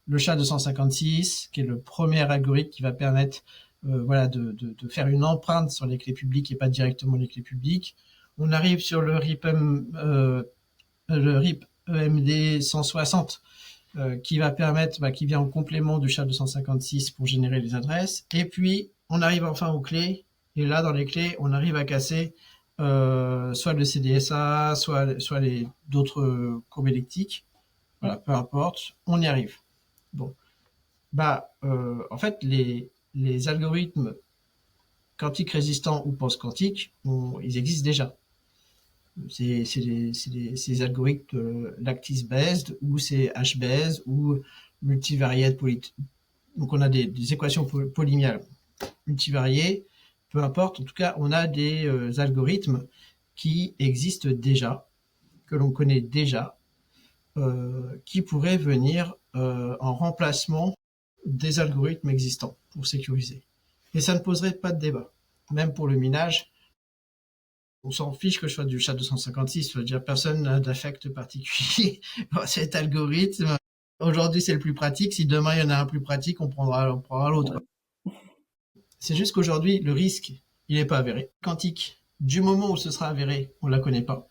le SHA-256, qui est le premier algorithme qui va permettre voilà, de faire une empreinte sur les clés publiques et pas directement les clés publiques. On arrive sur le RIP EMD 160, qui va permettre, qui vient en complément du SHA-256 pour générer les adresses. Et puis, on arrive enfin aux clés. Et là, dans les clés, on arrive à casser soit le CDSA, soit d'autres courbes électriques. Voilà, peu importe, on y arrive. Bon, en fait, les algorithmes quantiques résistants ou post-quantiques, ils existent déjà. Ces algorithmes lattice-based ou c'est H-based ou multivariate. Donc on a des équations polynomiales multivariées, peu importe. En tout cas, on a des algorithmes qui existent déjà, que l'on connaît déjà, qui pourraient venir en remplacement des algorithmes existants pour sécuriser. Et ça ne poserait pas de débat. Même pour le minage, on s'en fiche que je sois du SHA-256, je veux dire, personne n'a d'affect particulier dans cet algorithme. Aujourd'hui, c'est le plus pratique. Si demain, il y en a un plus pratique, on prendra l'autre. Ouais. C'est juste qu'aujourd'hui, le risque, il n'est pas avéré. Quantique, du moment où ce sera avéré, on ne la connaît pas.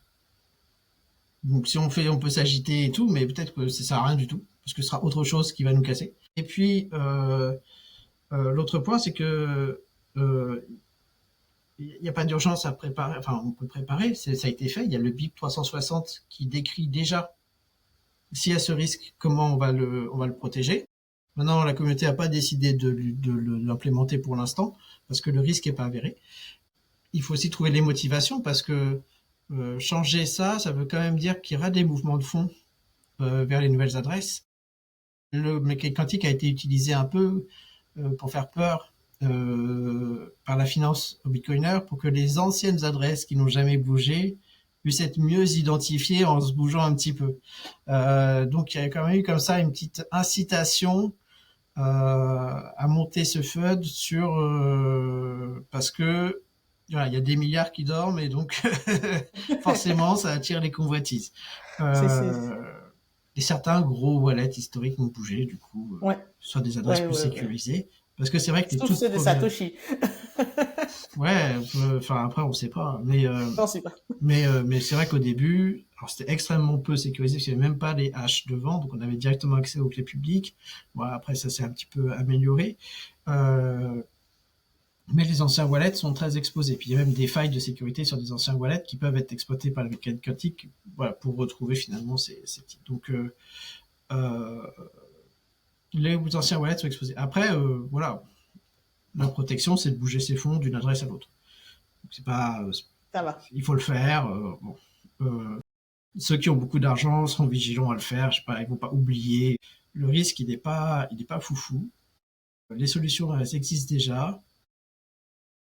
Donc si on peut s'agiter et tout, mais peut-être que ça sert à rien du tout, parce que ce sera autre chose qui va nous casser. Et puis, l'autre point, c'est que il n'y a pas d'urgence à préparer, enfin on peut préparer, ça a été fait, il y a le BIP 360 qui décrit déjà, s'il y a ce risque, comment on va le protéger. Maintenant, la communauté n'a pas décidé de l'implémenter pour l'instant, parce que le risque n'est pas avéré. Il faut aussi trouver les motivations, parce que changer ça veut quand même dire qu'il y aura des mouvements de fond vers les nouvelles adresses. Le mécanique quantique a été utilisé un peu pour faire peur par la finance aux bitcoiners pour que les anciennes adresses qui n'ont jamais bougé puissent être mieux identifiées en se bougeant un petit peu. Donc il y a quand même eu comme ça une petite incitation à monter ce FUD parce que voilà, il y a des milliards qui dorment et donc forcément ça attire les convoitises. Et certains gros wallets historiques ont bougé, du coup, soit des adresses plus sécurisées. Parce que c'est vrai que les toutes c'est des Satoshi. Ouais, enfin après on sait pas, mais on sait pas. Mais c'est vrai qu'au début, alors c'était extrêmement peu sécurisé parce qu'il n'y avait même pas les hashes devant, donc on avait directement accès aux clés publiques. Bon, après ça s'est un petit peu amélioré. Mais les anciens wallets sont très exposés. Puis il y a même des failles de sécurité sur des anciens wallets qui peuvent être exploités par la mécanique quantique, voilà, pour retrouver finalement ces types. Donc les anciens wallets sont exposés. Après, voilà, la protection, c'est de bouger ses fonds d'une adresse à l'autre. C'est pas, ça va. Il faut le faire. Ceux qui ont beaucoup d'argent seront vigilants à le faire. Je sais pas, ils vont pas oublier. le risque, il n'est pas foufou. Les solutions, elles existent déjà.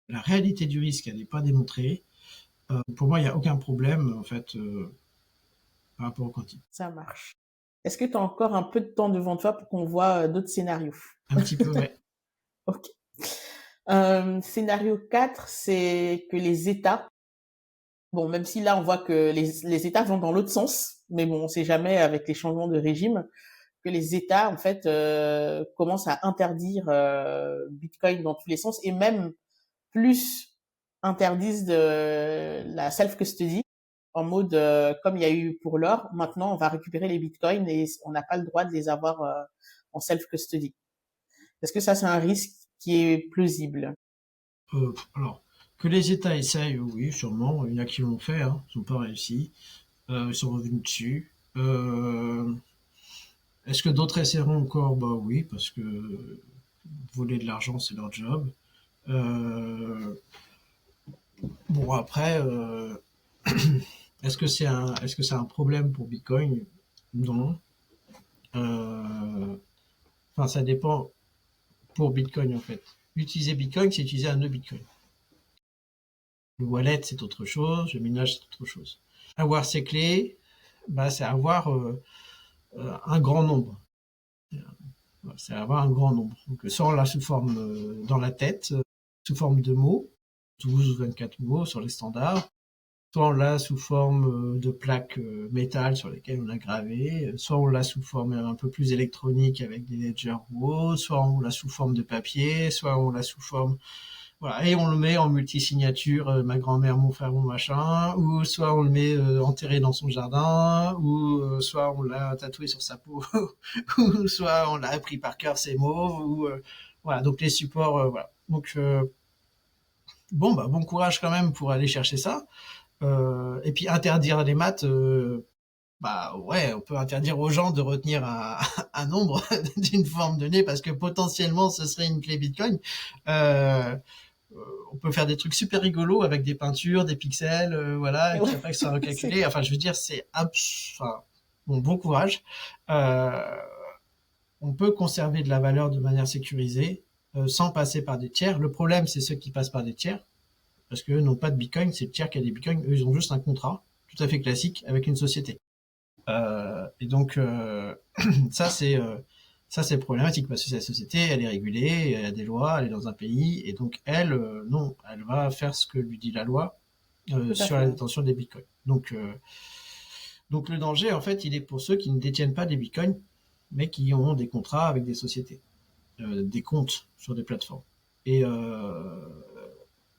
La réalité du risque, elle n'est pas démontrée. Pour moi, il n'y a aucun problème, en fait, par rapport au quantique. Ça marche. Est-ce que tu as encore un peu de temps devant toi pour qu'on voit d'autres scénarios? Un petit peu, ouais. Ok. Scénario 4, c'est que les États, bon, même si là on voit que les États vont dans l'autre sens, mais bon, on sait jamais avec les changements de régime, que les États en fait commencent à interdire Bitcoin dans tous les sens et même plus interdisent de la self-custody en mode comme il y a eu pour l'or, maintenant on va récupérer les bitcoins et on n'a pas le droit de les avoir en self-custody. Est-ce que ça c'est un risque qui est plausible? Alors, que les États essayent, oui, sûrement. Il y en a qui l'ont fait, hein, ils n'ont pas réussi. Ils sont revenus dessus. Est-ce que d'autres essaieront encore? Bah oui, parce que voler de l'argent, c'est leur job. Euh, bon, après, est-ce que c'est un problème pour Bitcoin? Non. Enfin, ça dépend pour Bitcoin, en fait. Utiliser Bitcoin, c'est utiliser un nœud Bitcoin. Le wallet, c'est autre chose. Le minage, c'est autre chose. Avoir ces clés, bah, c'est avoir un grand nombre. C'est avoir un grand nombre. Donc, soit on l'a sous forme dans la tête, sous forme de mots, 12 ou 24 mots sur les standards, soit on l'a sous forme de plaques métal sur lesquelles on a gravé, soit on l'a sous forme un peu plus électronique avec des ledgers RAW, soit on l'a sous forme de papier, soit on l'a sous forme... Voilà, et on le met en multisignature, ma grand-mère, mon frère, mon machin, ou soit on le met enterré dans son jardin, ou soit on l'a tatoué sur sa peau, ou soit on l'a appris par cœur ses mots, ou voilà, donc les supports, voilà. Donc bon, bah bon courage quand même pour aller chercher ça. Et puis interdire les maths, bah ouais, on peut interdire aux gens de retenir un nombre d'une forme donnée parce que potentiellement ce serait une clé Bitcoin. Euh, on peut faire des trucs super rigolos avec des peintures, des pixels, voilà, et puis après que ça soit recalculé. Enfin, je veux dire, enfin, bon courage. Euh, on peut conserver de la valeur de manière sécurisée sans passer par des tiers. Le problème, c'est ceux qui passent par des tiers parce qu'eux n'ont pas de Bitcoin, c'est le tiers qui a des Bitcoins. Eux, ils ont juste un contrat tout à fait classique avec une société. Et donc, ça, c'est ça, c'est problématique parce que la société, elle est régulée, elle a des lois, elle est dans un pays, et donc elle, non, elle va faire ce que lui dit la loi Tout à sur la fait. détention des bitcoins. Donc le danger, en fait, il est pour ceux qui ne détiennent pas des bitcoins, mais qui ont des contrats avec des sociétés, des comptes sur des plateformes. Et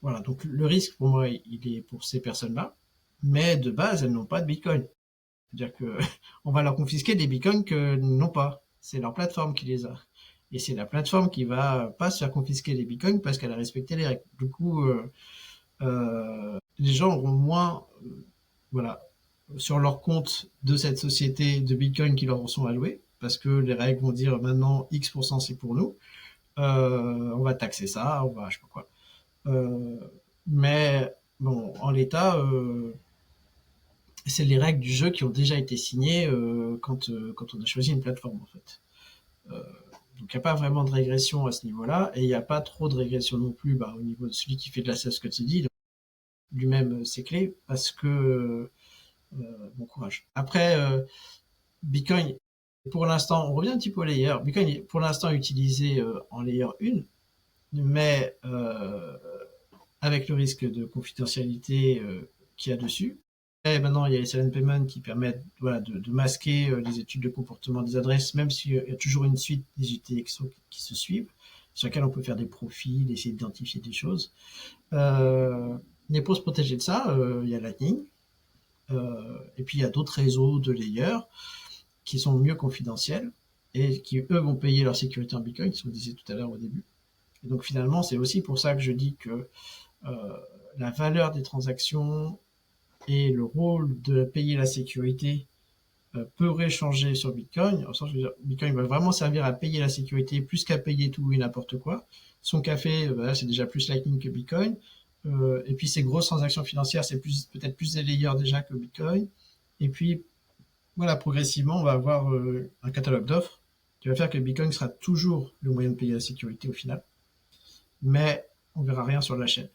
voilà, donc le risque pour moi, il est pour ces personnes-là, mais de base, elles n'ont pas de bitcoin. C'est-à-dire que on va leur confisquer des bitcoins que n'ont pas. C'est leur plateforme qui les a. Et c'est la plateforme qui va pas se faire confisquer les bitcoins parce qu'elle a respecté les règles. Du coup, les gens auront moins, voilà, sur leur compte de cette société de bitcoins qui leur sont alloués parce que les règles vont dire maintenant X% c'est pour nous. On va taxer ça, on va, je sais pas quoi. Euh, mais bon, en l'état, c'est les règles du jeu qui ont déjà été signées quand on a choisi une plateforme en fait. Euh, donc il n'y a pas vraiment de régression à ce niveau-là et il n'y a pas trop de régression non plus au niveau de celui qui fait de la self-custody. Lui-même c'est clé parce que bon courage. Après Bitcoin pour l'instant, on revient un petit peu au layer. Bitcoin est pour l'instant utilisé en layer 1, mais avec le risque de confidentialité qu'il y a dessus. Et maintenant, il y a les silent payments qui permettent voilà, de masquer les études de comportement des adresses, même s'il y a toujours une suite des UTXO qui se suivent, sur lesquelles on peut faire des profils, essayer d'identifier des choses. Mais pour se protéger de ça, il y a Lightning, et puis il y a d'autres réseaux de layers qui sont mieux confidentiels et qui, eux, vont payer leur sécurité en Bitcoin, ce qu'on disait tout à l'heure au début. Et donc finalement, c'est aussi pour ça que je dis que la valeur des transactions et le rôle de payer la sécurité pourrait changer sur Bitcoin. En sens, je veux dire, Bitcoin va vraiment servir à payer la sécurité plus qu'à payer tout et n'importe quoi. Son café, c'est déjà plus Lightning que Bitcoin. Et puis ces grosses transactions financières, c'est peut-être plus des layers déjà que Bitcoin. Et puis voilà, progressivement, on va avoir un catalogue d'offres qui va faire que Bitcoin sera toujours le moyen de payer la sécurité au final, mais on verra rien sur la chaîne.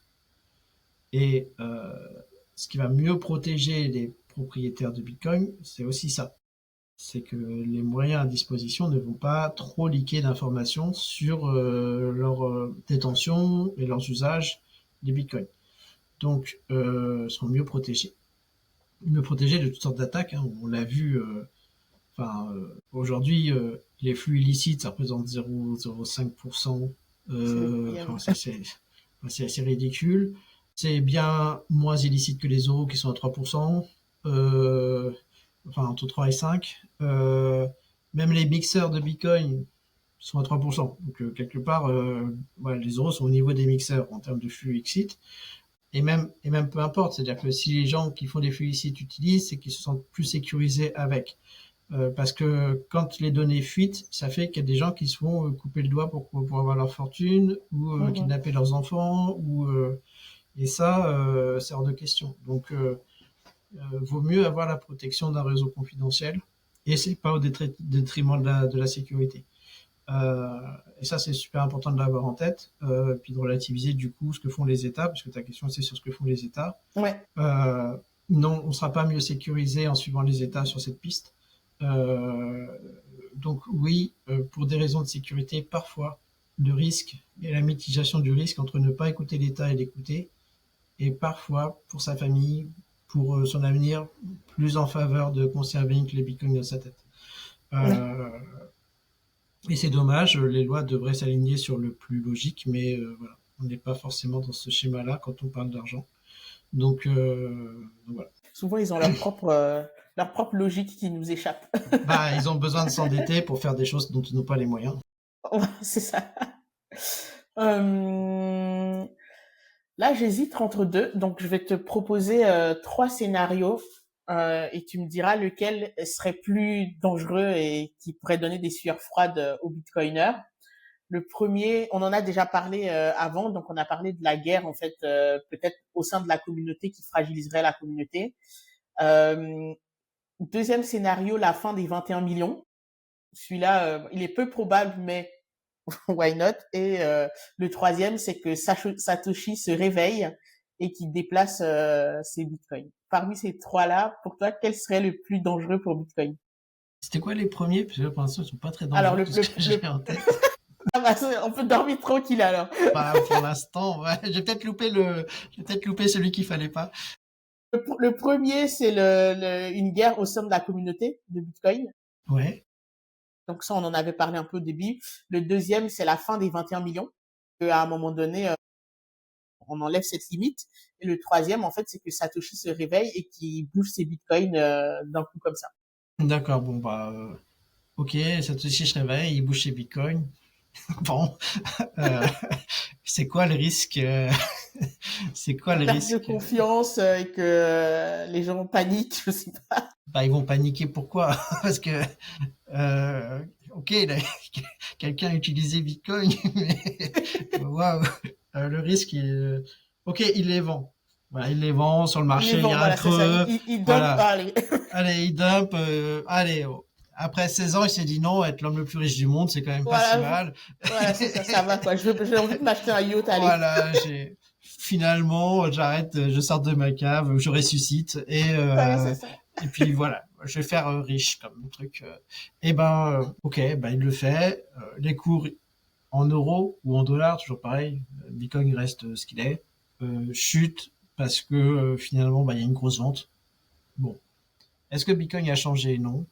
Et ce qui va mieux protéger les propriétaires de Bitcoin, c'est aussi ça. C'est que les moyens à disposition ne vont pas trop leaker d'informations sur leur détention et leurs usages des Bitcoins. Donc, seront mieux protégés. Mieux protégés de toutes sortes d'attaques. Hein. On l'a vu, aujourd'hui, les flux illicites, ça représente 0,05%. C'est assez ridicule. C'est bien moins illicite que les euros qui sont à 3%. Entre 3 et 5. Même les mixeurs de Bitcoin sont à 3%. Donc, quelque part, les euros sont au niveau des mixeurs en termes de flux illicite. Et même peu importe. C'est-à-dire que si les gens qui font des flux illicites utilisent, c'est qu'ils se sentent plus sécurisés avec. Parce que quand les données fuitent, ça fait qu'il y a des gens qui se font couper le doigt pour avoir leur fortune ou kidnapper leurs enfants. Et ça, c'est hors de question. Donc, vaut mieux avoir la protection d'un réseau confidentiel et c'est pas au détriment de la sécurité. Et ça, c'est super important de l'avoir en tête, puis de relativiser du coup ce que font les États, parce que ta question c'est sur ce que font les États. Ouais. Non, on ne sera pas mieux sécurisé en suivant les États sur cette piste. Donc oui, pour des raisons de sécurité, parfois le risque et la mitigation du risque entre ne pas écouter l'État et l'écouter, et parfois pour sa famille, pour son avenir, plus en faveur de conserver les bitcoins dans sa tête. Et c'est dommage, les lois devraient s'aligner sur le plus logique, mais voilà, on n'est pas forcément dans ce schéma-là quand on parle d'argent. Donc voilà. Souvent, ils ont leur propre logique qui nous échappe. Ils ont besoin de s'endetter pour faire des choses dont ils n'ont pas les moyens. C'est ça. Là, j'hésite entre deux, donc je vais te proposer 3 scénarios et tu me diras lequel serait plus dangereux et qui pourrait donner des sueurs froides aux bitcoiners. Le premier, on en a déjà parlé avant, donc on a parlé de la guerre en fait, peut-être au sein de la communauté qui fragiliserait la communauté. Deuxième scénario, la fin des 21 millions. Celui-là, il est peu probable, mais why not? Et le troisième, c'est que Satoshi se réveille et qu'il déplace ses bitcoins. Parmi ces trois-là, pour toi, quel serait le plus dangereux pour Bitcoin? C'était quoi les premiers? Parce que pour l'instant, ils sont pas très dangereux. Alors, j'ai en tête. On peut dormir tranquille alors. Pour l'instant, ouais. J'ai peut-être loupé celui qu'il fallait pas. Le premier, c'est une guerre au sein de la communauté de Bitcoin. Ouais. Donc ça, on en avait parlé un peu au début. Le deuxième, c'est la fin des 21 millions. À un moment donné, on enlève cette limite. Et le troisième, en fait, c'est que Satoshi se réveille et qu'il bouge ses bitcoins d'un coup comme ça. D'accord, ok, Satoshi se réveille, il bouge ses bitcoins. Bon, c'est quoi le risque C'est quoi le risque? Perte de confiance et que les gens paniquent, je sais pas. Ils vont paniquer, pourquoi? Parce que ok, quelqu'un a utilisé Bitcoin, mais waouh, le risque, ok, il les vend. Voilà, il les vend sur le marché, il y a un creux. Il dump, allez. Allez, il dump, allez. Après 16 ans, il s'est dit non, être l'homme le plus riche du monde, c'est quand même pas si mal. Voilà, ça va quoi. J'ai envie de m'acheter un yacht, allez. Voilà, finalement, j'arrête, je sors de ma cave, je ressuscite et et puis voilà, je vais faire riche comme truc. Ok, il le fait. Les cours en euros ou en dollars, toujours pareil. Bitcoin reste ce qu'il est. Chute parce que finalement, il y a une grosse vente. Bon, est-ce que Bitcoin a changé? Non.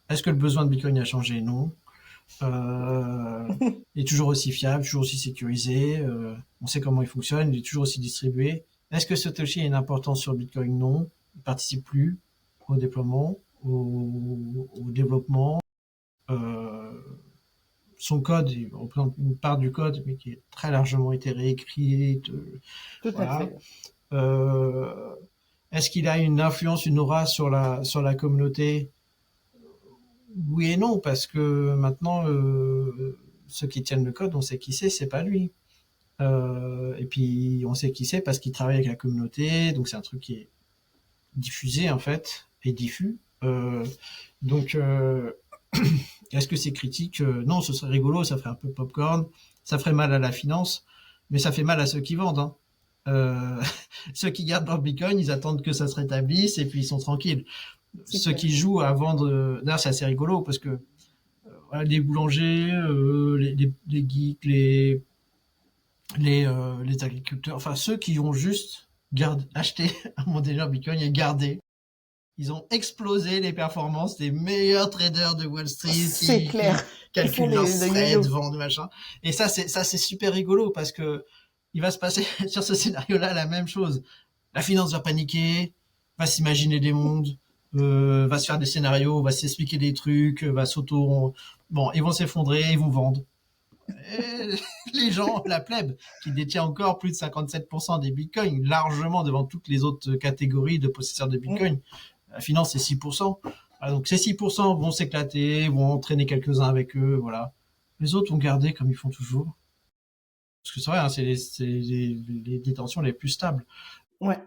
Est-ce que le besoin de Bitcoin a changé? Non. Il est toujours aussi fiable, toujours aussi sécurisé. On sait comment il fonctionne, il est toujours aussi distribué. Est-ce que Satoshi a une importance sur Bitcoin? Non. Il participe plus au déploiement, au développement. Son code, il représente une part du code, mais qui est très largement été réécrite. Tout à fait. Est-ce qu'il a une influence, une aura sur la communauté? Oui et non, parce que maintenant, ceux qui tiennent le code, on sait qui c'est pas lui. Et puis, on sait qui c'est parce qu'il travaille avec la communauté, donc c'est un truc qui est diffusé, en fait, et diffus. Donc, Est-ce que c'est critique? Non, ce serait rigolo, ça ferait un peu popcorn, ça ferait mal à la finance, mais ça fait mal à ceux qui vendent. Hein. Euh, ceux qui gardent leur Bitcoin, ils attendent que ça se rétablisse et puis ils sont tranquilles. C'est Ceux clair. qui jouent à vendre, d'ailleurs c'est assez rigolo parce que voilà, les boulangers, les geeks, les agriculteurs, enfin ceux qui ont juste acheté un modèle en Bitcoin et gardé. Ils ont explosé les performances des meilleurs traders de Wall Street C'est clair. qui Ils font calculent leurs le threads, yo-yo. vendent, machin. Et ça, c'est super rigolo parce que il va se passer sur ce scénario-là la même chose. La finance va paniquer, va s'imaginer des mondes, va se faire des scénarios, va s'expliquer des trucs, va s'auto... Bon, ils vont s'effondrer, ils vont vendre. Et les gens, la plèbe, qui détient encore plus de 57% des bitcoins, largement devant toutes les autres catégories de possesseurs de Mm. bitcoin. La finance, c'est 6%. Voilà, donc ces 6% vont s'éclater, vont entraîner quelques-uns avec eux, voilà. Les autres vont garder comme ils font toujours. Parce que c'est vrai, hein, les détentions les plus stables. Ouais.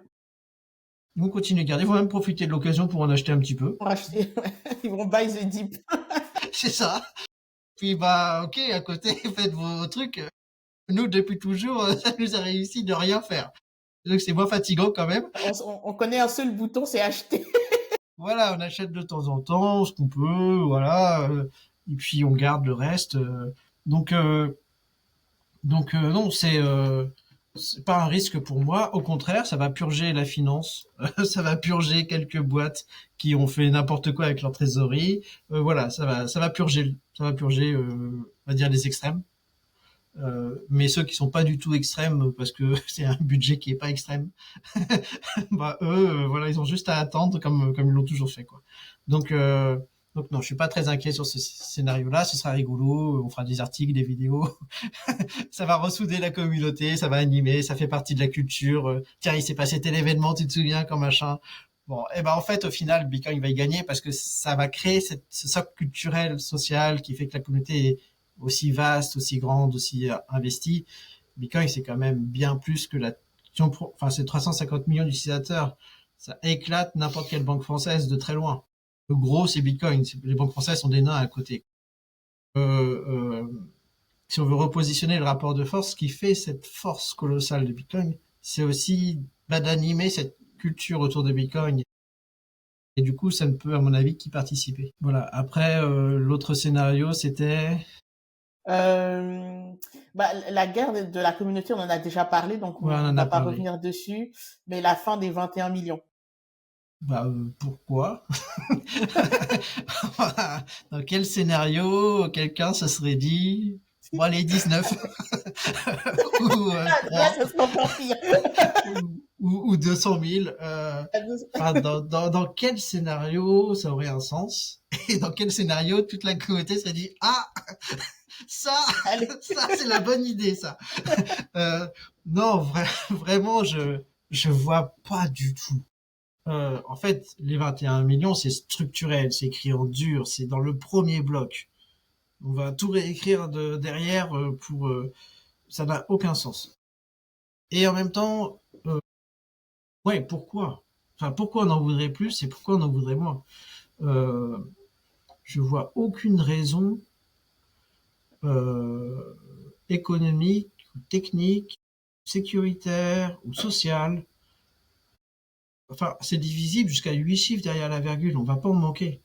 Ils vont continuer de garder, ils vont même profiter de l'occasion pour en acheter un petit peu. Pour acheter. Ils vont buy the dip. C'est ça. Puis bah ok, à côté, faites vos trucs. Nous, depuis toujours, ça nous a réussi de rien faire. Donc c'est moins fatigant quand même. On connaît un seul bouton, c'est acheter. Voilà, on achète de temps en temps ce qu'on peut, voilà, et puis on garde le reste. Donc non, c'est pas un risque pour moi. Au contraire, ça va purger la finance, ça va purger quelques boîtes qui ont fait n'importe quoi avec leur trésorerie. Voilà, ça va purger, on va dire les extrêmes. Mais ceux qui sont pas du tout extrêmes parce que c'est un budget qui est pas extrême, bah eux, voilà, ils ont juste à attendre comme ils l'ont toujours fait, quoi. Donc euh, donc non, je suis pas très inquiet sur ce scénario-là. Ce sera rigolo. On fera des articles, des vidéos. Ça va ressouder la communauté, ça va animer, ça fait partie de la culture. Tiens, il s'est passé tel événement, tu te souviens, comme machin. Bon, et ben en fait, au final, Bitcoin va y gagner parce que ça va créer ce socle culturel, social, qui fait que la communauté est aussi vaste, aussi grande, aussi investie. Bitcoin, c'est quand même bien plus que la... Enfin, c'est 350 millions d'utilisateurs. Ça éclate n'importe quelle banque française de très loin. Le gros, c'est Bitcoin. Les banques françaises sont des nains à côté. Euh, si on veut repositionner le rapport de force, ce qui fait cette force colossale de Bitcoin, c'est aussi d'animer cette culture autour de Bitcoin. Et du coup, ça ne peut, à mon avis, qu'y participer. Voilà. Après, l'autre scénario, c'était... Euh, bah, la guerre de la communauté, on en a déjà parlé, donc Ouais, on on en a va pas parlé. revenir dessus. Mais la fin des 21 millions. Bah, pourquoi? Dans quel scénario quelqu'un se serait dit, bon, allez, 19 ou Là, 3 ça serait encore pire. ou 200 000. Enfin, dans quel scénario ça aurait un sens? Et dans quel scénario toute la communauté serait dit, ah, ça, Allez. ça c'est la bonne idée, ça. Non, vraiment, je vois pas du tout. En fait, les 21 millions, c'est structurel, c'est écrit en dur, c'est dans le premier bloc. On va tout réécrire derrière pour... ça n'a aucun sens. Et en même temps, ouais, pourquoi? Enfin, pourquoi on en voudrait plus et pourquoi on en voudrait moins? Euh, je vois aucune raison euh, économique, technique, sécuritaire ou sociale. Enfin, c'est divisible jusqu'à 8 chiffres derrière la virgule. On va pas en manquer.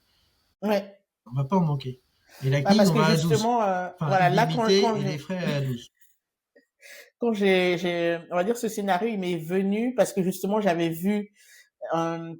Ouais. On va pas en manquer. Et Bah, Lightning, parce on que va à 12. justement, Enfin, voilà, là, illimité et les frais à 12. on va dire, ce scénario, il m'est venu parce que justement, j'avais vu,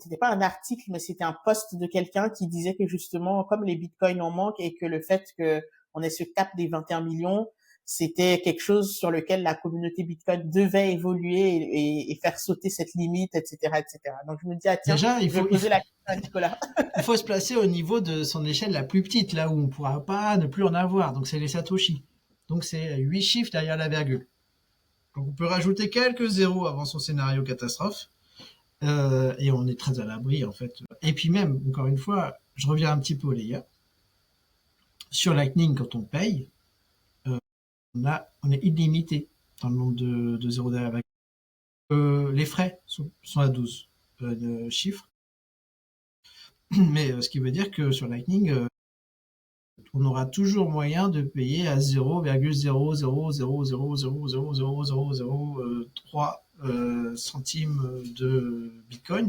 c'était pas un article, mais c'était un post de quelqu'un qui disait que justement, comme les bitcoins en manquent et que le fait que on ait ce cap des 21 millions, c'était quelque chose sur lequel la communauté bitcoin devait évoluer et faire sauter cette limite, etc., etc. Donc, je me dis, ah, tiens, Déjà, je vais poser la question à Nicolas. il faut se placer au niveau de son échelle la plus petite, là où on ne pourra pas ne plus en avoir. Donc, c'est les Satoshi. Donc, c'est 8 chiffres derrière la virgule. Donc, on peut rajouter quelques zéros avant son scénario catastrophe. Et on est très à l'abri, en fait. Et puis même, encore une fois, je reviens un petit peu au layer. Sur Lightning, quand on paye, on est illimité dans le nombre de zéros derrière la virgule. Les frais sont à 12 de chiffres. Mais ce qui veut dire que sur Lightning, on aura toujours moyen de payer à 0,000000003 centimes de Bitcoin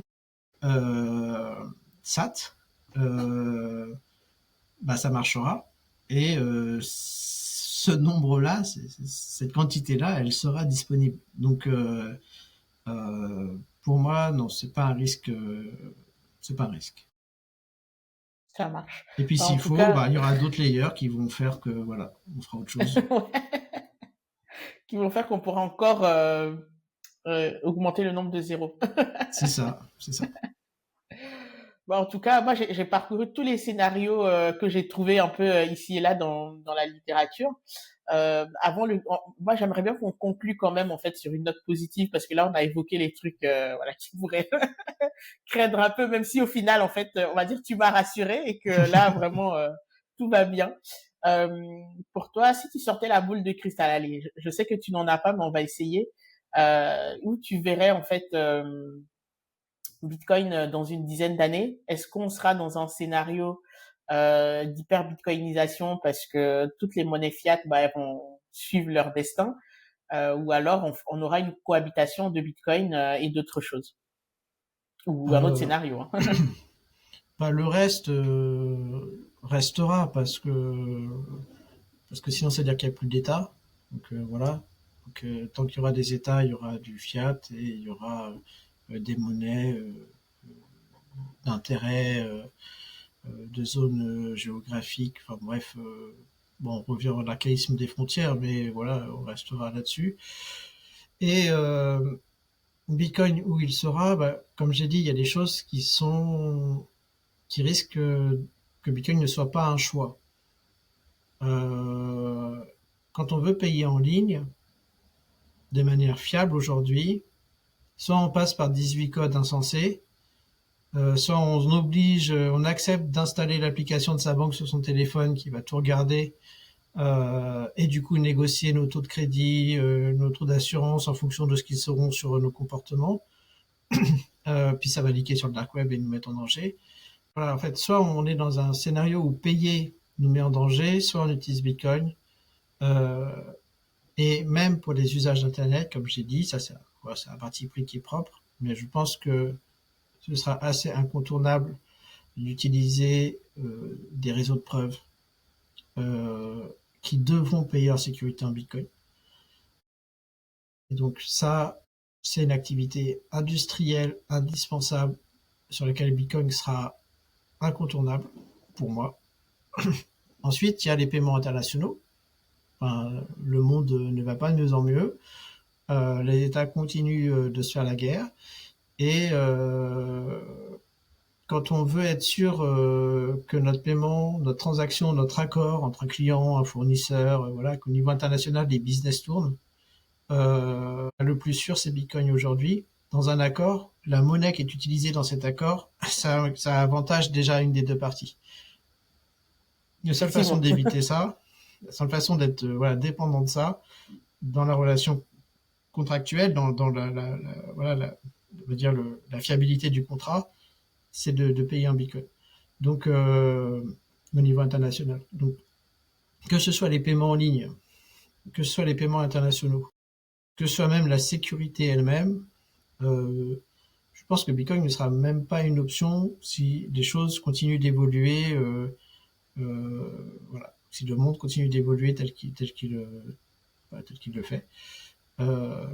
SAT. Ça marchera. Et ce nombre-là, cette quantité-là, elle sera disponible. Donc, pour moi, non, c'est pas un risque. C'est pas un risque. Ça marche. Et puis, Bah, en s'il tout faut, cas, il y aura d'autres layers qui vont faire que, voilà, on fera autre chose. qui vont faire qu'on pourra encore augmenter le nombre de zéros. C'est ça, c'est ça. Bah, en tout cas, moi, j'ai parcouru tous les scénarios que j'ai trouvés un peu ici et là dans la littérature. Moi, j'aimerais bien qu'on conclue quand même en fait sur une note positive parce que là, on a évoqué les trucs voilà qui pourraient craindre un peu, même si au final, en fait, on va dire tu m'as rassuré et que là, vraiment, tout va bien. Euh, pour toi, si tu sortais la boule de cristal, allez, je sais que tu n'en as pas, mais on va essayer. Où tu verrais en fait Bitcoin dans une dizaine d'années? Est-ce qu'on sera dans un scénario d'hyper-bitcoinisation parce que toutes les monnaies fiat elles vont suivre leur destin, ou alors on aura une cohabitation de Bitcoin et d'autres choses, ou un autre Euh, scénario, hein. le reste restera parce que sinon, ça veut dire qu'il n'y a plus d'État. Donc voilà. Donc, tant qu'il y aura des États, il y aura du fiat et il y aura des monnaies d'intérêt, de zones géographiques. Enfin bref, bon, on revient à l'archaïsme des frontières, mais voilà, on restera là-dessus. Et Bitcoin, où il sera, comme j'ai dit, il y a des choses qui risquent que Bitcoin ne soit pas un choix. Euh, Quand on veut payer en ligne de manière fiable aujourd'hui, soit on passe par 18 codes insensés, soit on accepte d'installer l'application de sa banque sur son téléphone qui va tout regarder et du coup négocier nos taux de crédit, nos taux d'assurance en fonction de ce qu'ils seront sur nos comportements. Puis ça va liquer sur le dark web et nous mettre en danger. Voilà, en fait, soit on est dans un scénario où payer nous met en danger, soit on utilise Bitcoin. Euh, et même pour les usages d'Internet, comme j'ai dit, ça c'est un parti pris qui est propre, mais je pense que ce sera assez incontournable d'utiliser des réseaux de preuves euh, qui devront payer en sécurité en Bitcoin. Et donc ça, c'est une activité industrielle indispensable sur laquelle Bitcoin sera incontournable pour moi. Ensuite, il y a les paiements internationaux. Enfin, le monde ne va pas de mieux en mieux. Les États continuent de se faire la guerre. Et quand on veut être sûr que notre paiement, notre transaction, notre accord entre un client, un fournisseur, voilà, qu'au niveau international, les business tournent, le plus sûr, c'est Bitcoin aujourd'hui. Dans un accord, la monnaie qui est utilisée dans cet accord, ça avantage déjà une des deux parties. La seule façon Effectivement. d'éviter ça, la seule façon d'être voilà, dépendant de ça, dans la relation contractuelle, dans voilà, on va dire la fiabilité du contrat, c'est de payer en Bitcoin. Donc, au niveau international. Donc, que ce soit les paiements en ligne, que ce soit les paiements internationaux, que ce soit même la sécurité elle-même, je pense que Bitcoin ne sera même pas une option si les choses continuent d'évoluer, voilà, si le monde continue d'évoluer tel qu'il le fait. Euh,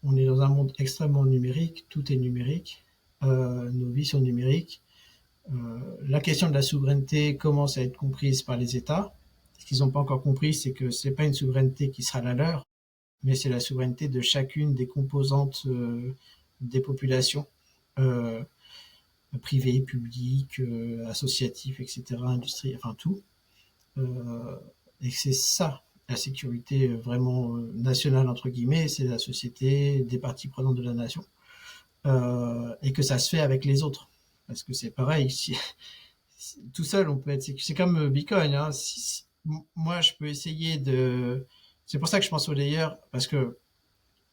on est dans un monde extrêmement numérique, tout est numérique, nos vies sont numériques. La question de la souveraineté commence à être comprise par les États. Ce qu'ils n'ont pas encore compris, c'est que c'est pas une souveraineté qui sera la leur, mais c'est la souveraineté de chacune des composantes des populations, euh, privées, publiques, associatives, etc., industrie, enfin tout. Et c'est ça la sécurité vraiment nationale entre guillemets, c'est la société des parties prenantes de la nation, et que ça se fait avec les autres, parce que c'est pareil. Tout seul, on peut être. C'est comme Bitcoin. Hein. Moi, je peux essayer de. C'est pour ça que je pense au layer, parce que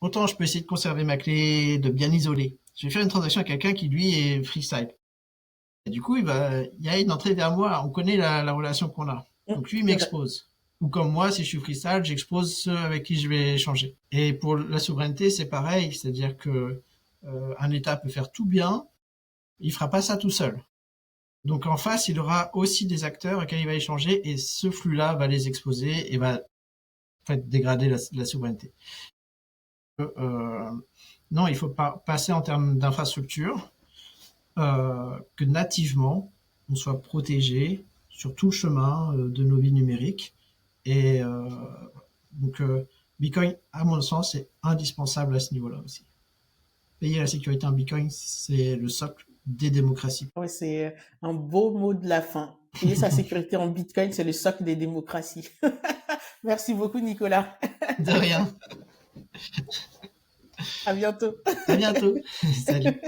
autant je peux essayer de conserver ma clé, de bien isoler. Je vais faire une transaction avec quelqu'un qui lui est freestyle. Et du coup, il y a une entrée vers moi. On connaît la relation qu'on a. Donc lui, il C'est vrai. m'expose. Ou comme moi, si je suis freestyle, j'expose ceux avec qui je vais échanger. Et pour la souveraineté, c'est pareil, c'est-à-dire que un État peut faire tout bien, il fera pas ça tout seul. Donc en face, il aura aussi des acteurs auxquels il va échanger et ce flux-là va les exposer et va en fait dégrader la souveraineté. Euh, non, il faut pas passer en termes d'infrastructure, que nativement on soit protégé sur tout le chemin de nos vies numériques. Et donc Bitcoin, à mon sens, est indispensable à ce niveau-là aussi. Payer la sécurité en Bitcoin, c'est le socle des démocraties. Ouais, c'est un beau mot de la fin. Payer sa sécurité en Bitcoin, c'est le socle des démocraties. Merci beaucoup, Nicolas. De rien. À bientôt. À bientôt. Salut.